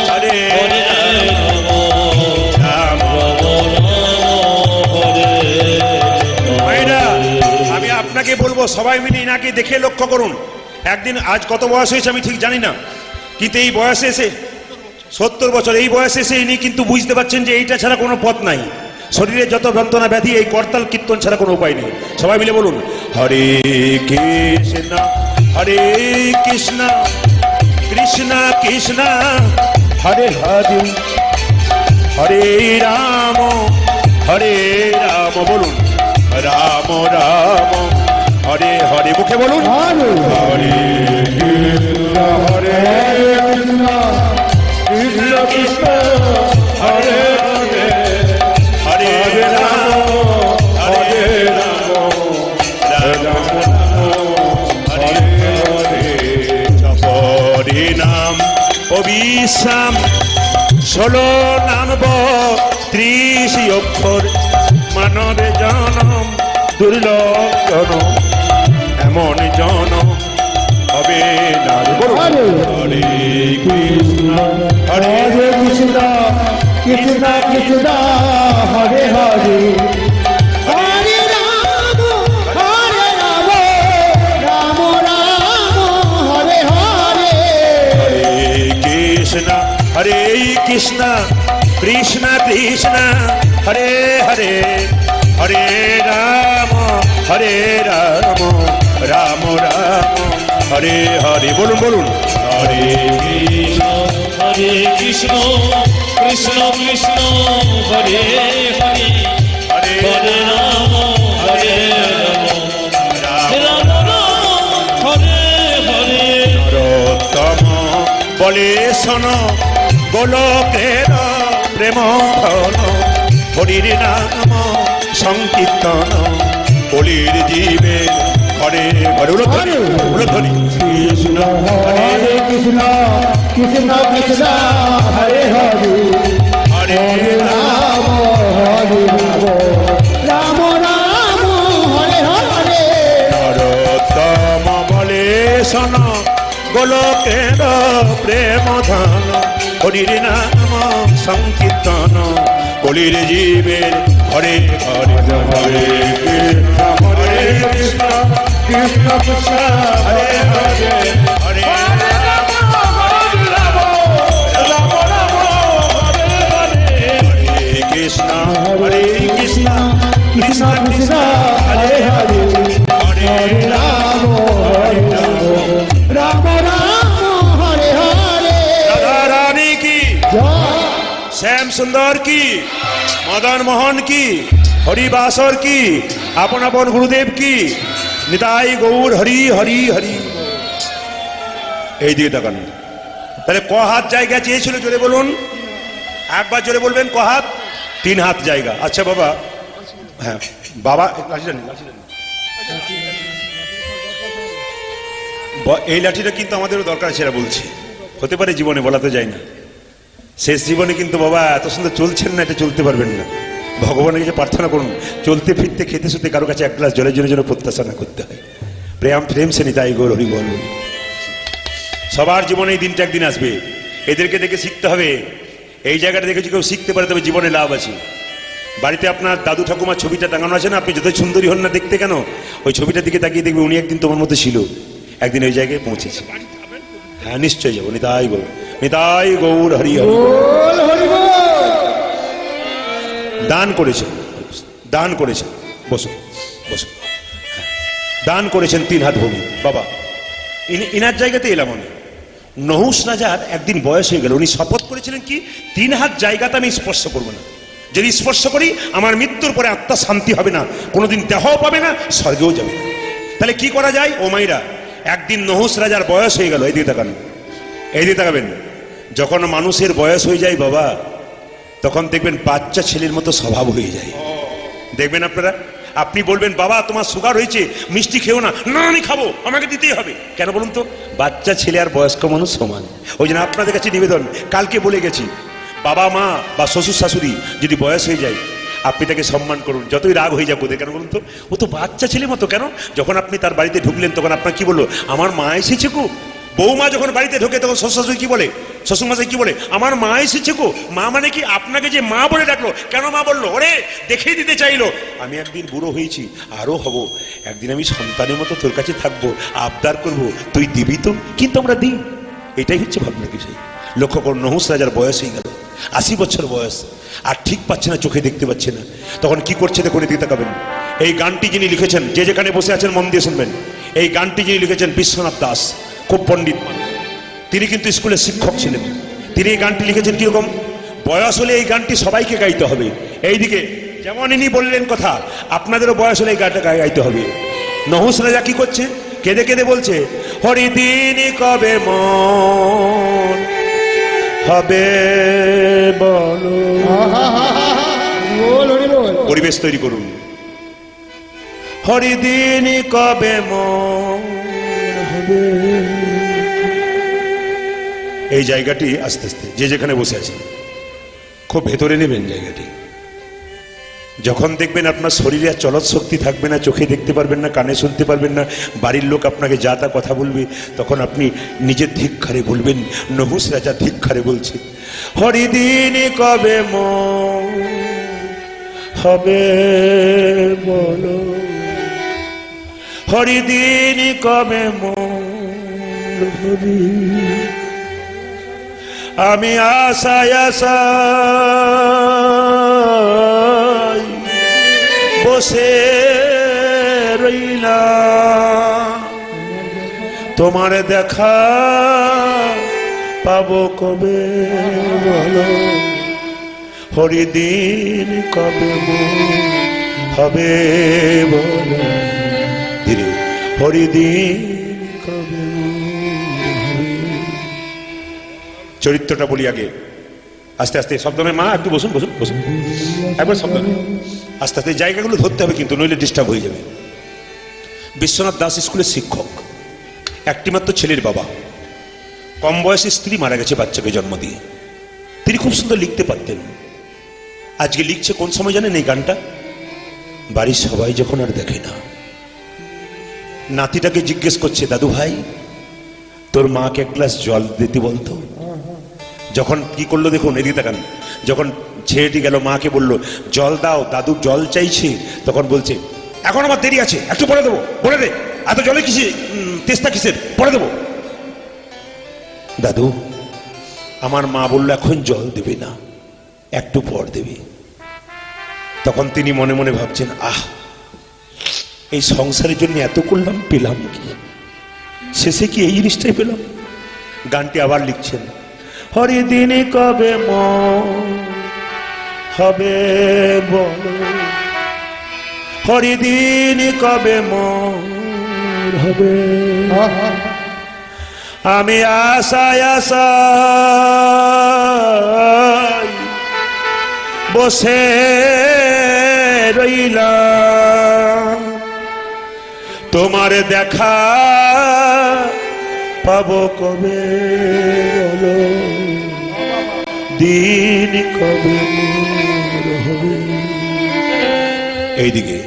হরে হরে রাম। মায়েরা আমি আপনাকে বলবো সবাই মিলে ইনাকে দেখে লক্ষ্য করুন। একদিন আজ কত বয়স হয়েছে আমি ঠিক জানি না, কিন্তু এই বয়সে এসে 70 বছর, এই বয়সে এসে ইনি কিন্তু বুঝতে পারছেন যে এইটা ছাড়া কোনো পথ নাই। শরীরে যত যন্ত্রণা ব্যাধি এই করতাল কীর্তন ছাড়া কোনো উপায় নেই। সবাই মিলে বলুন হরে কৃষ্ণ হরে কৃষ্ণ কৃষ্ণ কৃষ্ণ হরে হরে হরে রাম বলুন। রাম রাম হরে হরে মুখে বলুন। হরে কৃষ্ণ হরে কৃষ্ণ কৃষ্ণ কৃষ্ণ হরে হরে হরে রাম রাম হরে হরে। জপরে নাম অবিশ্রাম 16 নাম 30 অক্ষর, মানবে জনম দুর্লভ জনম, এমন জনম হবে না। হরে কৃষ্ণ হরে কৃষ্ণ কৃষ্ণ কৃষ্ণ হরে হরে হরে রাম রাম রাম হরে হরে। হরে কৃষ্ণ হরে কৃষ্ণ কৃষ্ণ কৃষ্ণ হরে হরে হরে রাম রাম রাম হরে হরে বলুন বলুন। হরে কৃষ্ণ হরে কৃষ্ণ কৃষ্ণ কৃষ্ণ হরে হরে হরে হরে রাম রাম রাম হরে হরে। নরোত্তম বলে শোনো গোলকের প্রেম ধন, হরির নাম সংকীর্তন কলির জীবে ঘরে ঘরে উলধ্বনি কৃষ্ণ হরে কৃষ্ণ কৃষ্ণ কৃষ্ণ হরে হরে হরে হরে রাম হরে রাম রাম রাম হরে হরে নরোত্তম বলে শোন গোলকের প্রেম ধন হরির নাম সংকীর্তন কলির জীবের ঘরে ঘরে হরে কৃষ্ণ হরে কৃষ্ণ কৃষ্ণ কৃষ্ণ হরে হরে হরে হরে কৃষ্ণ হরে কৃষ্ণ কৃষ্ণ কৃষ্ণ হরে হরে হরে হরে রাম রাম রাম হরে হরে রাধা রানী কি জয় শ্যাম সুন্দর কি মদন মোহন কি হরিবাসর কি আপন আপন গুরুদেব কি নিতাই গৌর হরি হরি হরি এই দিকে তাকান তাহলে ক হাত জায়গা চেয়েছিল জোরে বলুন একবার জোরে বলবেন ক হাত 3 হাত জায়গা আচ্ছা বাবা হ্যাঁ বাবা লাঠিটা নিন, লাঠিটা নিন। এই লাঠিটা কিন্তু আমাদেরও দরকার সেটা বলছি হতে পারে জীবনে বলা তো যায় না শেষ জীবনে কিন্তু বাবা এত সুন্দর চলছেন না এটা চলতে পারবেন না ভগবানের কাছে প্রার্থনা করুন চলতে ফিরতে খেতে শুতে কারো কাছে 1 গ্লাস জলের জন্য প্রত্যাশা না করতে হয় প্রেম সে নিতাই গৌর হরি বল সবার জীবনে এই দিনটা একদিন আসবে এদেরকে দেখে শিখতে হবে এই জায়গাটা দেখে যদি কেউ শিখতে পারে তবে জীবনে লাভ আছে বাড়িতে আপনার দাদু ঠাকুমার ছবিটা টাঙানো আছে না আপনি যত সুন্দরী হন না দেখতে কেন ওই ছবিটার দিকে তাকিয়ে দেখবে উনি একদিন তোমার মধ্যে ছিল একদিন ওই জায়গায় পৌঁছেছে হ্যাঁ নিশ্চয়ই যাবো নিতাই গৌর হরি হরি বল হরি বল দান করেছেন বসো বসো দান করেছেন 3 হাত ভূমি বাবা ইনার জায়গাতে এলাম আমি নহুষ রাজার একদিন বয়স হয়ে গেল উনি শপথ করেছিলেন কি 3 হাত জায়গাতে আমি স্পর্শ করবো না যদি স্পর্শ করি আমার মৃত্যুর পরে আত্মা শান্তি হবে না কোনোদিন দেহও পাবে না স্বর্গেও যাবে না তাহলে কি করা যায় ও মাইরা একদিন নহুষ রাজার বয়স হয়ে গেল এই দিকে তাকাবেন যখন মানুষের বয়স হয়ে যায় বাবা তখন দেখবেন বাচ্চা ছেলের মতো স্বভাব হয়ে যায় দেখবেন আপনারা আপনি বলবেন বাবা তোমার সুগার হয়েছে মিষ্টি খেও না না আমি খাবো আমাকে দিতেই হবে কেন বলুন তো বাচ্চা ছেলে আর বয়স্ক মানুষ সমান ওই জন্য আপনাদের কাছে নিবেদন কালকে বলে গেছি বাবা মা বা শ্বশুর শাশুড়ি যদি বয়স হয়ে যায় আপনি তাকে সম্মান করুন যতই রাগ হয়ে যাবে কেন বলুন তো ও তো বাচ্চা ছেলে মতো কেন যখন আপনি তার বাড়িতে ঢুকলেন তখন আপনার কি বললো আমার মা এসেছে গো বৌমা যখন বাড়িতে ঢোকে তখন শ্বশুর কি বলে শ্বশুরমশাই কি বলে আমার মা এসেছে গো মা মানে কি আপনাকে যে মা বলে ডাকলো কেন মা বললো ওরে দেখিয়ে দিতে চাইলো আমি একদিন বুড়ো হয়েছি আরো হব একদিন আমি সন্তানের মতো তোর কাছে থাকবো আবদার করবো তুই দিবি তো কিন্তু আমরা দিই এটাই হচ্ছে ভাবনার বিষয় লক্ষ্য করুন নহুষ রাজার বয়স হয়ে গেল 80 বছর বয়স আর ঠিক পাচ্ছে না চোখে দেখতে পাচ্ছে না তখন কি করছে দেখুন এদিকে তাকাবেন এই গানটি যিনি লিখেছেন যে যেখানে বসে আছেন মন দিয়ে শুনবেন এই গানটি যিনি লিখেছেন বিশ্বনাথ দাস খুব পণ্ডিত তিনি কিন্তু স্কুলের শিক্ষক ছিলেন তিনি এই গানটি লিখেছেন কিরকম বয়স হলে এই গানটি সবাইকে গাইতে হবে এইদিকে যেমন ইনি বললেন কথা আপনাদেরও বয়স হলে এই গানটা গাইতে হবে নহুষ রাজা কি করছে কেঁদে কেঁদে বলছে হরিদিন কবে মন হবে বলো বল হরি বল পরিবেশ তৈরি করুন হরিদিন কবে মন হবে এই জায়গাটি আস্তে আস্তে যে যেখানে বসে আছেন খুব ভেতরে নেবেন জায়গাটি যখন দেখবেন আপনার শরীরে আর চলৎ শক্তি থাকবে না চোখে দেখতে পারবেন না কানে শুনতে পারবেন না বাড়ির লোক আপনাকে যা তা কথা বলবে তখন আপনি নিজের ধিক্কারে বলবেন নহুষ রাজা ধিক্কারে বলছে হরিদিন কবে মন হবে বলো হরিদিন কবে মন হবে আমি আশায় আশায় বসে রইলাম তোমার দেখা পাবো কবে বলো হরিদিন কবে হবে বলো ধীরে হরিদিন কবে চরিত্রটা বলি আগে আস্তে আস্তে শব্দ নেই, মা একটু বসুন বসুন বসুন, একবার শব্দ নেই, আস্তে আস্তে জায়গাগুলো ধরতে হবে কিন্তু, নইলে ডিস্টার্ব হয়ে যাবে। বিশ্বনাথ দাস স্কুলের শিক্ষক, একটি মাত্র ছেলের বাবা, কম বয়সে স্ত্রী মারা গেছে বাচ্চাকে জন্ম দিয়ে। তিনি খুব সুন্দর লিখতে পারতেন। আজকে লিখছে কোন সময় জানেন এই গানটা? বাড়ির সবাই যখন আর দেখে না, নাতিটাকে জিজ্ঞেস করছে, দাদু ভাই তোর মাকে এক গ্লাস জল দিতে বলতো। যখন কি করলো দেখুন, এদিকে তাকান, যখন ছেলেটি গেল মাকে বলল জল দাও, দাদু জল চাইছে, তখন বলছে এখন আমার দেরি আছে, একটু পরে দেবো, বলে দে, এত জলে কিসে, তেষ্টা কিসের, পরে দেবো। দাদু, আমার মা বললো এখন জল দেবে না, একটু পর দেবে। তখন তিনি মনে মনে ভাবছেন, আহ এই সংসারের জন্য এত করলাম, পেলাম কি? শেষে কি এই জিনিসটাই পেলাম? গানটি আবার লিখছেন, হরি দিনে কবে মন হবে বলো, হরি দিনে কবে মন হবে, আমি আশায় আশায় বসে রইলাম, তোমার দেখা পাবো কবে বলো, দিন কবে মোর হবে। এইদিকে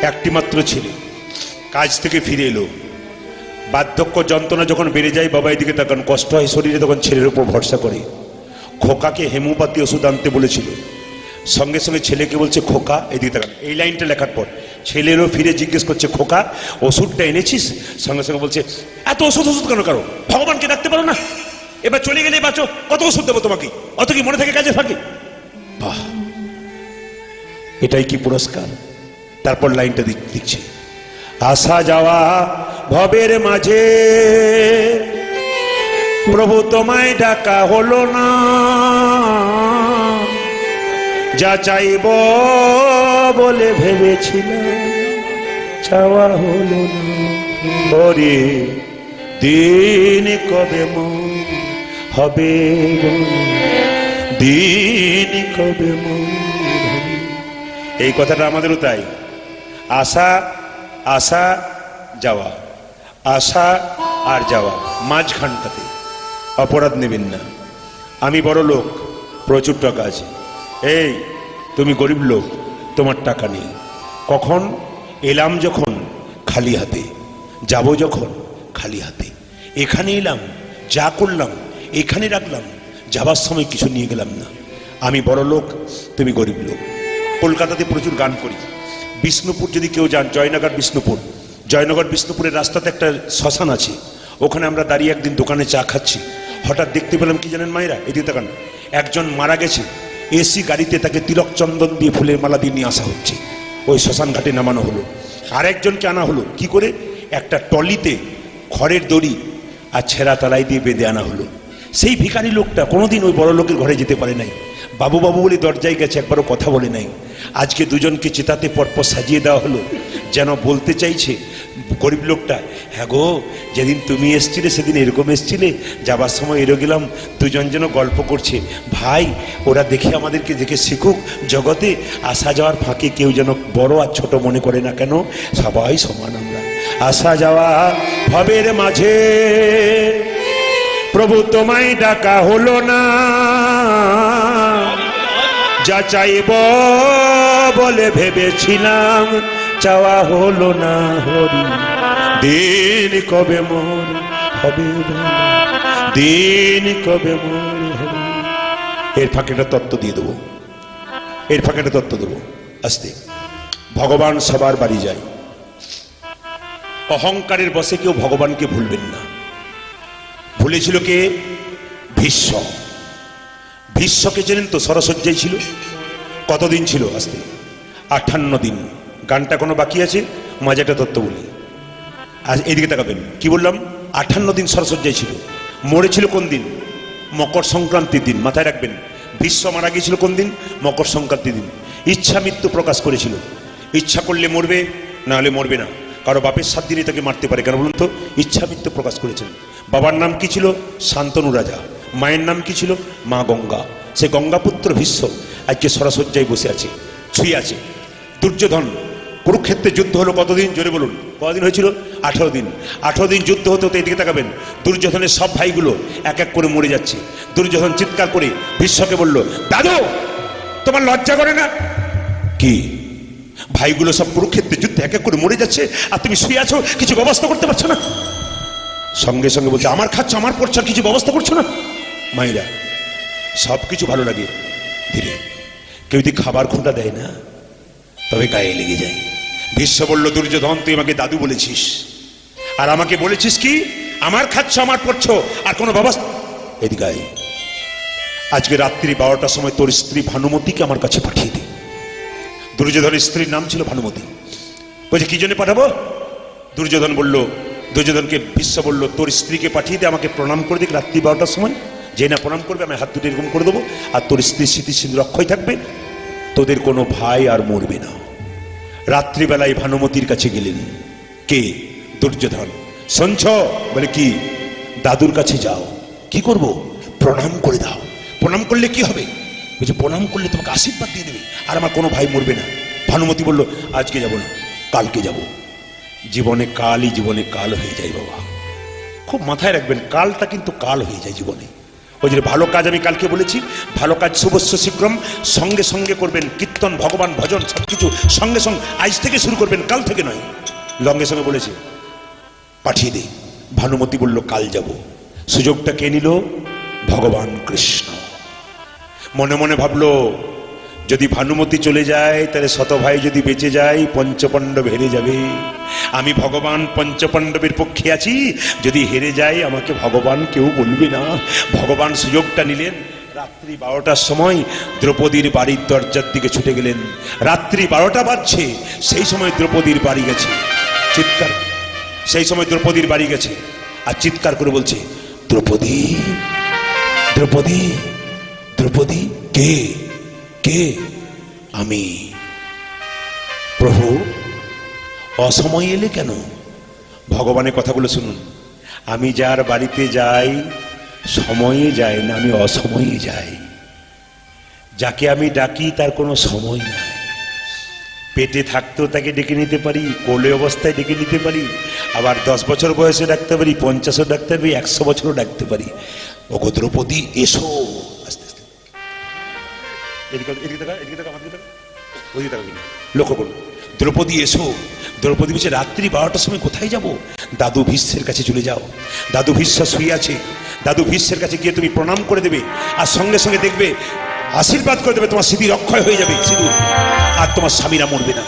একটি মাত্র ছেলে কাজ থেকে ফিরে এলো, বার্ধক্য যন্ত্রণা যখন বেড়ে যায়, বাবা এদিকে তখন কষ্ট হয় শরীরে, তখন ছেলের উপর ভরসা করে। খোকাকে হেমোপ্যাথি ওষুধ আনতে বলেছিল, সঙ্গে সঙ্গে ছেলেকে বলছে খোকা, এদিকে তাকান, এই লাইনটা লেখার পর ছেলেরও ফিরে জিজ্ঞেস করছে খোকা ওষুধটা এনেছিস? সঙ্গে সঙ্গে বলছে এত ওষুধ ওষুধ কেন কারো, ভগবানকে ডাকতে পারো না, এবার চলে গেলে বাঁচো, কত ওষুধ দেবো তোমাকে, অত কি মনে থাকে কাজে ফাঁকে? বাহ, এটাই কি পুরস্কার? তারপর লাইনটা দিচ্ছে, আসা যাওয়া ভবের মাঝে প্রভু তোমায় ডাকা হলো না, যা চাইব বলে ভেবেছিলাম চাওয়া হলো না, ওরে দিন কবে মন হবে বলো, দিন কবে মন হবে। এই কথাটা আমাদেরও তাই, আশা আশা যাওয়া, আশা আর যাওয়া, মাঝখানটাতে অপরাধ নেবেন না। আমি বড় লোক, প্রচুর টাকা আছে, এই তুমি গরিব লোক, তোমার টাকা নেই। কখন এলাম? যখন খালি হাতে, যাব যখন খালি হাতে। এখানে এলাম, যা করলাম এখানে রাখলাম, যাবার সময় কিছু নিয়ে গেলাম না। আমি বড় লোক, তুমি গরিব লোক। কলকাতাতে প্রচুর গান করি। বিষ্ণুপুর যদি কেউ যান, জয়নগর বিষ্ণুপুর, জয়নগর বিষ্ণুপুরের রাস্তাতে একটা শ্মশান আছে, ওখানে আমরা দাঁড়িয়ে একদিন দোকানে চা খাচ্ছি, হঠাৎ দেখতে পেলাম কি জানেন মায়েরা, এদিকে তাকান, একজন মারা গেছে, এসি গাড়িতে তাকে তিলক চন্দন দিয়ে ফুলের মালা দিয়ে নিয়ে আসা হচ্ছে, ওই শ্মশান ঘাটে নামানো হলো। আরেকজনকে আনা হলো কি করে, একটা টলিতে খড়ের দড়ি আর ছেঁড়া তালাই দিয়ে বেঁধে আনা হলো। সেই ভিখারি লোকটা কোনোদিন ওই বড় লোকের ঘরে যেতে পারে নাই, বাবু বাবু বলে দরজায় গেছে, একবারও কথা বলে নাই। আজকে দুজনকে চিতাতে পরপর সাজিয়ে দেওয়া হলো, যেন বলতে চাইছে গরিব লোকটা, হ্যাঁ গো যেদিন তুমি এসছিলে সেদিন এরকম এসছিলে, যাবার সময় এরো গেলাম, দুজন যেন গল্প করছে, ভাই ওরা দেখে আমাদেরকে দেখে শিখুক, জগতে আসা যাওয়ার ফাঁকে কেউ যেন বড় আর ছোট মনে করে না কেন, সবাই সমান আমরা। আসা যাওয়া ভবের মাঝে প্রভু তোমায় ডাকা হলো না, যা চাইব বলে ভেবেছিলাম চাওয়া হলো না, হরি দিন কবে মোর হবে বলো, দিন কবে মোর হবে। এর ফাঁকেটা তত্ত্ব দিয়ে দেবো, এর ফাঁকেটা তত্ত্ব দেবো আস্তে। ভগবান সবার বাড়ি যায়, অহংকারের বশে কেউ ভগবানকে ভুলবেন না। ভুলেছিল কে? ভীষ্ম। ভীষ্মকে চেনেন তো? সরসজ্জায় ছিল, কতদিন ছিল? আস্তে 58 দিন। গানটা কোনো বাকি আছে? মজাটা তত্ত্ব বলি, আজ এইদিকে তাকাবেন, কি বললাম? 58 দিন সরসজ্জায় ছিল। মরেছিল কোন দিন? মকর সংক্রান্তির দিন, মাথায় রাখবেন। ভীষ্ম মারা গিয়েছিল কোন দিন? মকর সংক্রান্তির দিন। ইচ্ছা মৃত্যু প্রকাশ করেছিল, ইচ্ছা করলে মরবে, না হলে মরবে না। কারো বাপের 7 দিনে তাকে মারতে পারে, কেন বলুন তো? ইচ্ছা মৃত্যু প্রকাশ করেছেন। বাবার নাম কি ছিল? শান্তনু রাজা। মায়ের নাম কি ছিল? মা গঙ্গা। সে গঙ্গাপুত্র ভীষ্ম আজকে সরাসজ্জায় বসে আছে, ছুঁয়ে আছে। দুর্যোধন, কুরুক্ষেত্রে যুদ্ধ হলো কতদিন? জোরে বলুন, কতদিন হয়েছিল? 18 দিন। 18 দিন যুদ্ধ হতে হতে এদিকে তাকাবেন, দুর্যোধনের সব ভাইগুলো এক এক করে মরে যাচ্ছে। দুর্যোধন চিৎকার করে ভীষ্মকে বলল, দাদু তোমার লজ্জা করে না? কি? ভাইগুলো সব কুরুক্ষেত্রে যুদ্ধে এক এক করে মরে যাচ্ছে, আর তুমি শুয়ে আছো, কিছু ব্যবস্থা করতে পারছো না? সঙ্গে সঙ্গে বলছে, আমার খাচ্ছ, আমার পড়ছ, কিছু ব্যবস্থা করছো না? মায়েরা, সব কিছু ভালো লাগে ধীরে, কেউ যদি খাবার খোঁটা দেয় না তবে গায়ে লেগে যায়। ভীষ্ম বলল, দুর্যোধন তুই আমাকে দাদু বলেছিস, আর আমাকে বলেছিস কি আমার খাচ্ছ, আমার পড়ছ, আর কোনো ব্যবস্থা? এদিকে আয়, আজকে রাত্রি 12টার সময় তোর স্ত্রী ভানুমতিকে আমার কাছে পাঠিয়ে দে। দুর্যোধনের স্ত্রীর নাম ছিল ভানুমতি। বলছে কি জন্য পাঠাবো? দুর্যোধনকে ভীষ্ম বলল, তোর স্ত্রীকে পাঠিয়ে দে, আমাকে প্রণাম করে দিক রাত্রি 12টার সময়, যে না প্রণাম করবে আমি হাত দুটো এরকম করে দেবো, আর তোর স্ত্রীর স্মৃতি সিন্ধু রক্ষয় থাকবে, তোদের কোনো ভাই আর মরবে না। রাত্রিবেলায় ভানুমতির কাছে গেলেন। কে? দুর্যোধন। শুনছ? বলে কি? দাদুর কাছে যাও। কি করব? প্রণাম করে দাও। প্রণাম করলে কি হবে? বলছে প্রণাম করলে তোমাকে আশীর্বাদ দিয়ে দেবে, আর আমার কোনো ভাই মরবে না। ভানুমতি বলল, আজকে যাব না, কালকে যাব। জীবনে কালই জীবনে কাল হয়ে যায় বাবা, খুব মাথায় রাখবেন, কালটা কিন্তু কাল হয়ে যায় জীবনে। ওই যে ভালো কাজ আমি কালকে বলেছি, ভালো কাজ শুভস্য শীঘ্রম, সঙ্গে সঙ্গে করবেন, কীর্তন ভগবান ভজন সবকিছু সঙ্গে সঙ্গে আজ থেকে শুরু করবেন, কাল থেকে নয়। লঙ্গে সঙ্গে বলেছে পাঠিয়ে দে। ভানুমতি বলল কাল যাব। সুযোগটা কে নিল? ভগবান কৃষ্ণ। মনে মনে ভাবলো, যদি ভানুমতি চলে যায় তাহলে শত ভাই যদি বেঁচে যায়, পঞ্চপাণ্ডব হেরে যাবে। আমি ভগবান পঞ্চপাণ্ডবের পক্ষে আছি, যদি হেরে যায় আমাকে ভগবান কেউ বলবে না। ভগবান সুযোগটা নিলেন। রাত্রি 12টার সময় দ্রৌপদীর বাড়ির দরজার দিকে ছুটে গেলেন। রাত্রি 12টা বাজছে, সেই সময় দ্রৌপদীর বাড়ি গেছে, চিৎকার, সেই সময় দ্রৌপদীর বাড়ি গেছে আর চিৎকার করে বলছে, দ্রৌপদী, দ্রৌপদী, দ্রৌপদী। কে? কে? আমি। প্রভু অসময় এলে কেন? ভগবানের কথাগুলো শুনুন, আমি যার বাড়িতে যাই সময়ে যাই না, আমি অসময়ে যাই। যাকে আমি ডাকি তার কোনো সময় নাই। পেটে থাকতেও তাকে ডেকে নিতে পারি, কোলে অবস্থায় ডেকে নিতে পারি, আবার 10 বছর বয়সে ডাকতে পারি, 50ও ডাকতে পারি, 100 বছরও ডাকতে পারি। ওগো দ্রৌপদী এসো। আস্তে আস্তে লক্ষ্য করুন, দ্রৌপদী এসো। দ্রৌপদী বলছে রাত্রি 12টার সময় কোথায় যাব? দাদু ভীষ্মের কাছে চলে যাও। দাদু ভীষ্ম শুয়ে আছে, দাদু ভীষ্মের কাছে গিয়ে তুমি প্রণাম করে দেবে, আর সঙ্গে সঙ্গে দেখবে আশীর্বাদ করে দেবে, তোমার সিঁদুর অক্ষয় হয়ে যাবে, সিঁদুর, আর তোমার স্বামীরা মরবে না।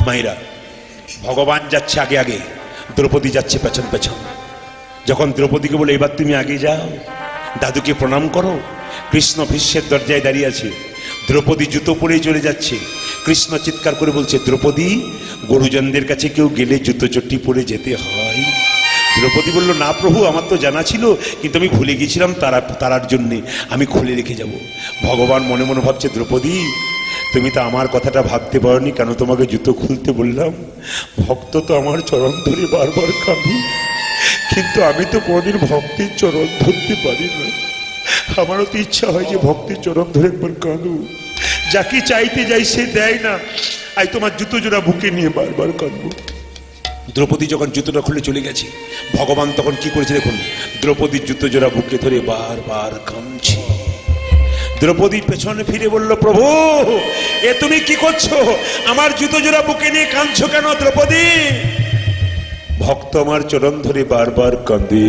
মায়েরা, ভগবান যাচ্ছে আগে আগে, দ্রৌপদী যাচ্ছে পেছন পেছন। যখন দ্রৌপদীকে বলে এবার তুমি আগে যাও, দাদুকে প্রণাম করো, কৃষ্ণ ভীষ্মের দরজায় দাঁড়িয়ে আছে। দ্রৌপদী জুতো পরেই চলে যাচ্ছে। কৃষ্ণ চিৎকার করে বলছে, দ্রৌপদী গুরুজনদের কাছে কেউ গেলে জুতো চটি পরে যেতে হয়। দ্রৌপদী বলল, না প্রভু, আমার তো জানা ছিল, কিন্তু আমি ভুলে গেছিলাম, তারার জন্যে আমি খুলে রেখে যাব। ভগবান মনে মনে ভাবছে, দ্রৌপদী তুমি তো আমার কথাটা ভাবতে পারোনি, কেন তোমাকে জুতো খুলতে বললাম? ভক্ত তো আমার চরণ ধরে বারবার কাঁদি, কিন্তু আমি তো কোনোদিন ভক্তির চরণ ধরতে পারি না। আমারও তো ইচ্ছা হয় যে ভক্তির চরণ ধরে একবার কাঁদু। যাকে চাইতে যাই সে দেয় না, আই তোমার জুতো জোড়া বুকে নিয়ে বারবার কাঁদবো। দ্রৌপদী যখন জুতোটা খুলে চলে গেছে, ভগবান তখন কি করেছে দেখুন, দ্রৌপদীর জুতো জোড়া বুকে ধরে বারবার কাঁদছে। দ্রৌপদী পেছনে ফিরে বলল, প্রভু এ তুমি কি করছো? আমার জুতো জোড়া বুকে নিয়ে কাঁদছো কেন দ্রৌপদী? ভক্ত আমার চরণ ধরে বারবার কাঁদে,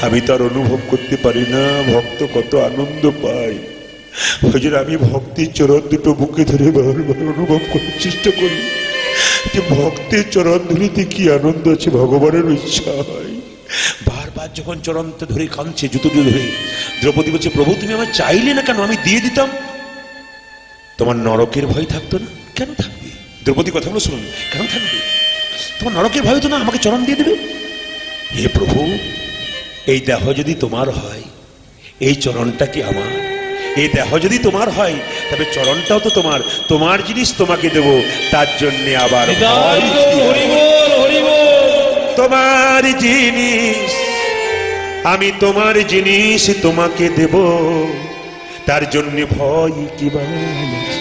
আমি তার অনুভব করতে পারি না ভক্ত কত আনন্দ পায়। ওই জন্য আমি ভক্তির চরণ দুটো বুকে ধরে বারবার অনুভব করার চেষ্টা করি যে ভক্তের চরণ ধরিতে কি আনন্দ আছে, ভগবানের ইচ্ছা হয়। বারবার যখন চরণ ধরে কাঁদছে, জুতো ধরে, দ্রৌপদী বলছে, প্রভু তুমি আমার চাইলে না কেন? আমি দিয়ে দিতাম। তোমার নরকের ভয় থাকতো না? কেন থাকবে? দ্রৌপদী কথাগুলো শুনুন, কেন থাকবে? তোমার নরকের ভয় হতো না, আমাকে চরণ দিয়ে দেবে? হে প্রভু, এই দেহ যদি তোমার হয়, এই চরণটা কি আমার? এই দেহ যদি তোমার হয়, তবে চরণটাও তো তোমার, তোমার জিনিস তোমাকে দেব, তার জন্য আবার তোমার জিনিস আমি তোমার জিনিস তোমাকে দেব, তার জন্য ভয় কি আছে?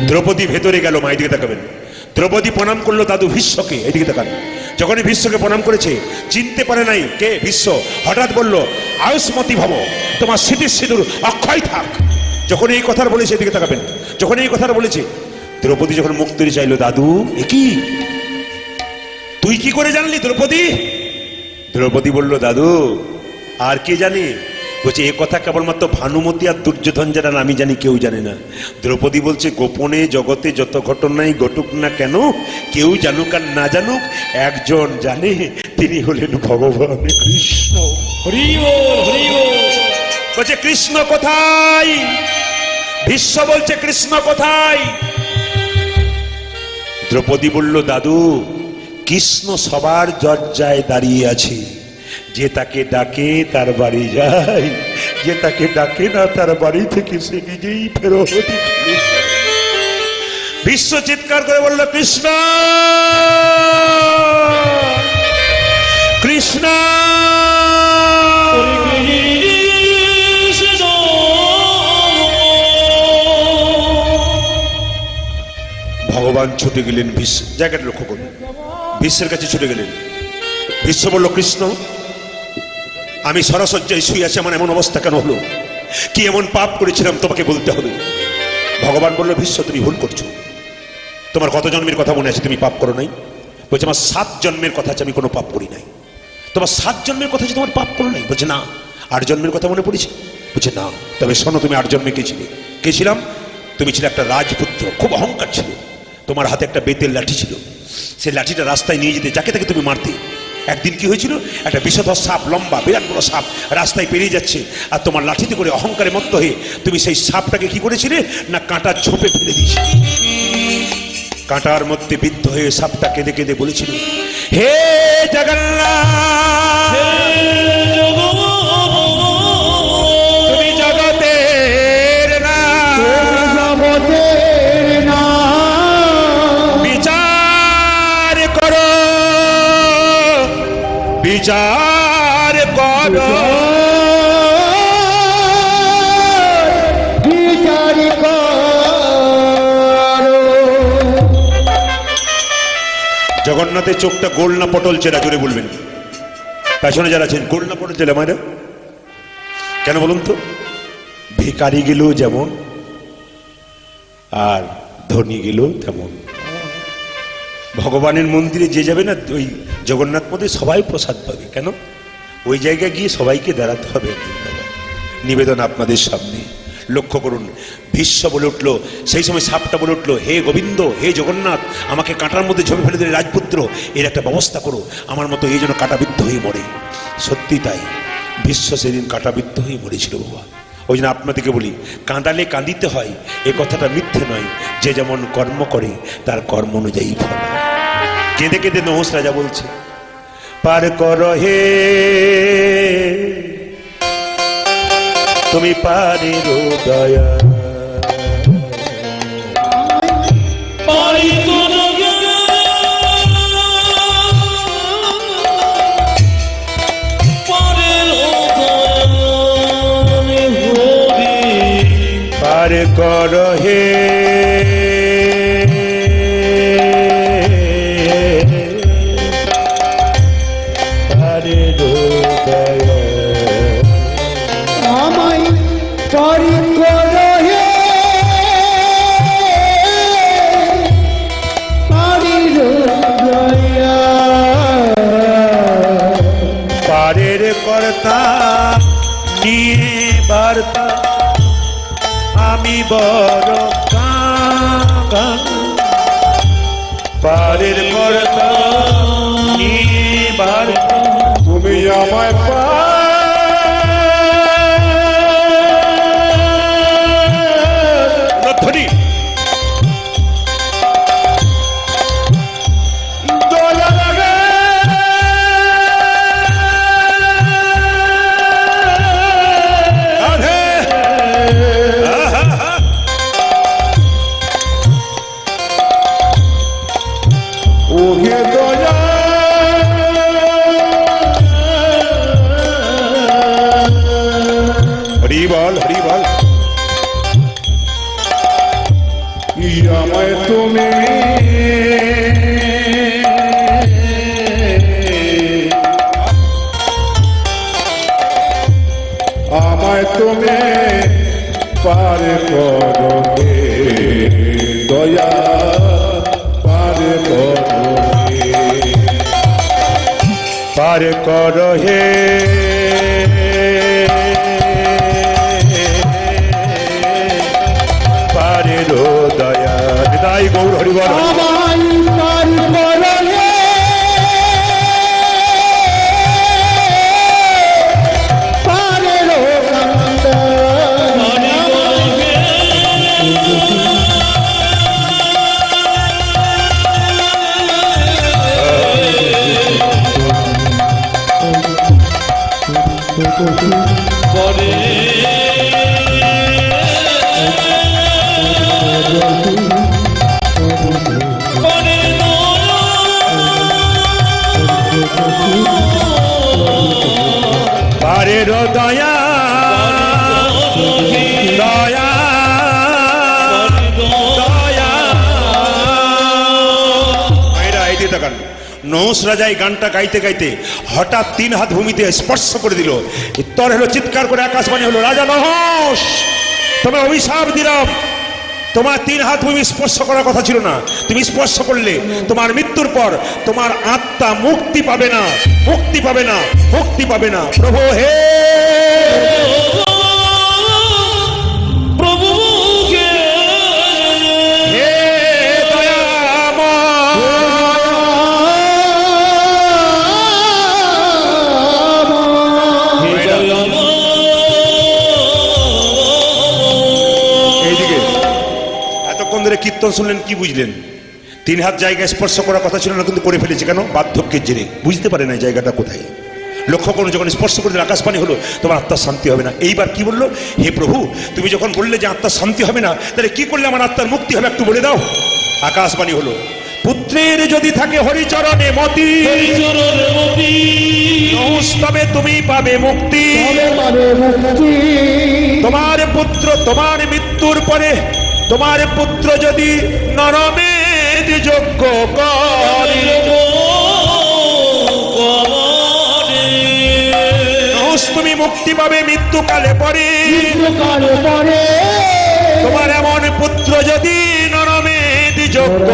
দ্রৌপদী ভেতরে গেল, মা এদিকে তাকাবেন। দ্রৌপদী প্রণাম করলো দাদু ভীষ্মকে, এদিকে তাকান। যখনই ভীষ্মকে প্রণাম করেছে, চিনতে পারে নাই কে ভীষ্ম। হঠাৎ বলল, আয়ুষ্মতি ভব, তোমার স্মৃতির সিঁদুর অক্ষয় থাক। যখন এই কথার বলেছে, এদিকে তাকাবেন, যখন এই কথাটা বলেছে, দ্রৌপদী যখন মুখ তুলে চাইলো, দাদু এ কি, তুই কি করে জানলি দ্রৌপদী? দ্রৌপদী বলল, দাদু আর কে জানে? বলছে এ কথা কেবলমাত্র ভানুমতি আর দুর্যোধন জানেন, আমি জানি, কেউ জানে না। দ্রৌপদী বলছে, গোপনে জগতে যত ঘটনাই ঘটুক না কেন, কেউ জানুক আর না জানুক, একজন জানে, তিনি হলেন ভগবান কৃষ্ণ। হরি বল, হরি বল। বলছে কৃষ্ণ কোথায়? ভীষ্ম বলছে কৃষ্ণ কোথায়? দ্রৌপদী বলল, দাদু কৃষ্ণ সবার দরজায় দাঁড়িয়ে আছে, যে তাকে ডাকে তার বাড়ি যায়, যে তাকে ডাকে না তার বাড়ি থেকে সে নিজেই ফেরত। বিশ্ব চিৎকার করে বলল, কৃষ্ণ কৃষ্ণ। ভগবান ছুটে গেলেন বিশ্ব, জায়গাটা লক্ষ্য করুন, বিশ্বের কাছে ছুটে গেলেন। বিশ্ব বলল, কৃষ্ণ আমি সরসজ্জায় শুয়ে আছি, আমার এমন অবস্থা কেন হলো? কি এমন পাপ করেছিলাম তোমাকে বলতে হবে। ভগবান বলল, বিশ্ব তুমি ভুল করছো, তোমার কত জন্মের কথা মনে আছে, তুমি পাপ করো নাই? বলছে আমার 7 জন্মের কথা আছে, আমি কোনো পাপ করি নাই। তোমার 7 জন্মের কথা আছে, তোমার পাপ করো নাই? বলছে না। 8 জন্মের কথা মনে পড়েছে? বলছে না। তবে শোনো, তুমি 8 জন্মে কে ছিলে? কে ছিলাম? তুমি ছিলে একটা রাজপুত্র, খুব অহংকার ছিল, তোমার হাতে একটা বেতের লাঠি ছিল, সেই লাঠিটা রাস্তায় নিয়ে যেতে যাকে তাকে তুমি মারতে। একদিন কি হয়েছিল, একটা বিষধর সাপ, লম্বা বিরাট বড় সাপ রাস্তায় পেরিয়ে যাচ্ছে, আর তোমার লাঠিতে করে অহংকারে মত্ত হয়ে তুমি সেই সাপটাকে কি করেছিলে না কাঁটার ঝোপে ফেলে দিয়েছিলে। কাঁটার মধ্যে বিদ্ধ হয়ে সাপটা কেঁদে কেঁদে বলেছিল, হে জগন্নাথ, তুমি জগতের না, জগতের না, বিচার করো, বিচার করো, বিচার করো। জগন্নাথের চোখটা গোল না পটল চেরা, জোরে বলবেন। পেছনে যারা আছেন, গোল না পটল চেরা মায়েরা কেন বলুন তো? ভিখারি গেলেও যেমন আর ধনী গেলেও তেমন। ভগবানের মন্দিরে যে যাবে না, ওই জগন্নাথ মন্দিরে সবাই প্রসাদ পাবে। কেন? ওই জায়গায় গিয়ে সবাইকে দাঁড়াতে হবে। নিবেদন আপনাদের সামনে, লক্ষ্য করুন। ভীষ্ম বলে উঠল, সেই সময় সাপটা বলে উঠল, হে গোবিন্দ, হে জগন্নাথ, আমাকে কাঁটার মধ্যে ঝোপে ফেলে দিলে রাজপুত্র, এর একটা ব্যবস্থা করো, আমার মতো এই জন্য কাঁটাবিদ্ধ হয়ে মরে। সত্যি তাই, ভীষ্ম সেদিন কাঁটাবিদ্ধ হয়ে মরেছিল বাবা। ওই জন্য আপনাদেরকে বলি, কাঁদালে কাঁদিতে হয়, এ কথাটা মিথ্যে নয়। যে যেমন কর্ম করে তার কর্ম অনুযায়ী ফল। কেঁদে কেঁদে নহস রাজা বলছে, পার করো হে তুমি পারের দয়া, পারি তোর পরের দয়ালে হরি, পার করো হে পারের দয়া, আমায় পারি করো হে, পারির দয়া। পারের কর্তা নিয়ে বার্তা আমি বড় কাঁদা, পারের কর্তা নিয়ে বার্তা তুমি আমায় ধ্বনি দয়া লাগে আরে ওহে দয়া তুমি আমায় তুমি পার করো হে দয়া পার করো হে পার কর হে পারের দয়া তাই গৌর হরিবল আমায় পার করো হে পারের কান্দন পরে পরে পারের দয়া দয়া দয়া মায়েরা এই দিয়ে তাকান নহুষ রাজা এই গানটা গাইতে গাইতে হঠাৎ 3 হাত ভূমিতে স্পর্শ করে দিল উত্তর হলো চিৎকার করে আকাশবাণী হলো রাজা নহুষ তোমার অভিশাপ দিলাম তোমার 3 হাত ভূমি স্পর্শ করার কথা ছিল না তুমি স্পর্শ করলে তোমার মৃত্যুর পর তোমার আত্মা মুক্তি পাবে না মুক্তি পাবে না মুক্তি পাবে না প্রভু হে প্রভুকে হে দয়াময় এইদিকে এতক্ষণ ধরে কীর্তন শুনলেন কি বুঝলেন 3 হাত জায়গায় স্পর্শ করার কথা ছিল না কিন্তু করে ফেলেছে কেন বার্ধক্যের জেরে বুঝতে পারে না জায়গাটা কোথায় লক্ষ্য করুন যখন স্পর্শ করে দিলে আকাশবাণী হলো তোমার আত্মার শান্তি হবে না এইবার কি বললো হে প্রভু তুমি যখন বললে যে আত্মার শান্তি হবে না তাহলে কি করলে আমার আত্মার মুক্তি হবে একটু বলে দাও আকাশবাণী হলো পুত্রের যদি থাকে হরিচরণে মতি চরণে মতি নহুষ তবে তুমি পাবে মুক্তি তবে পাবে মুক্তি তোমার পুত্র তোমার মৃত্যুর পরে তোমার পুত্র যদি নরমেদ যোগ্য করে নহুষ তুমি মুক্তি পাবে মৃত্যুকালে পরে মৃত্যুকালে পরে তোমার এমন পুত্র যদি নরমেদ যোগ্য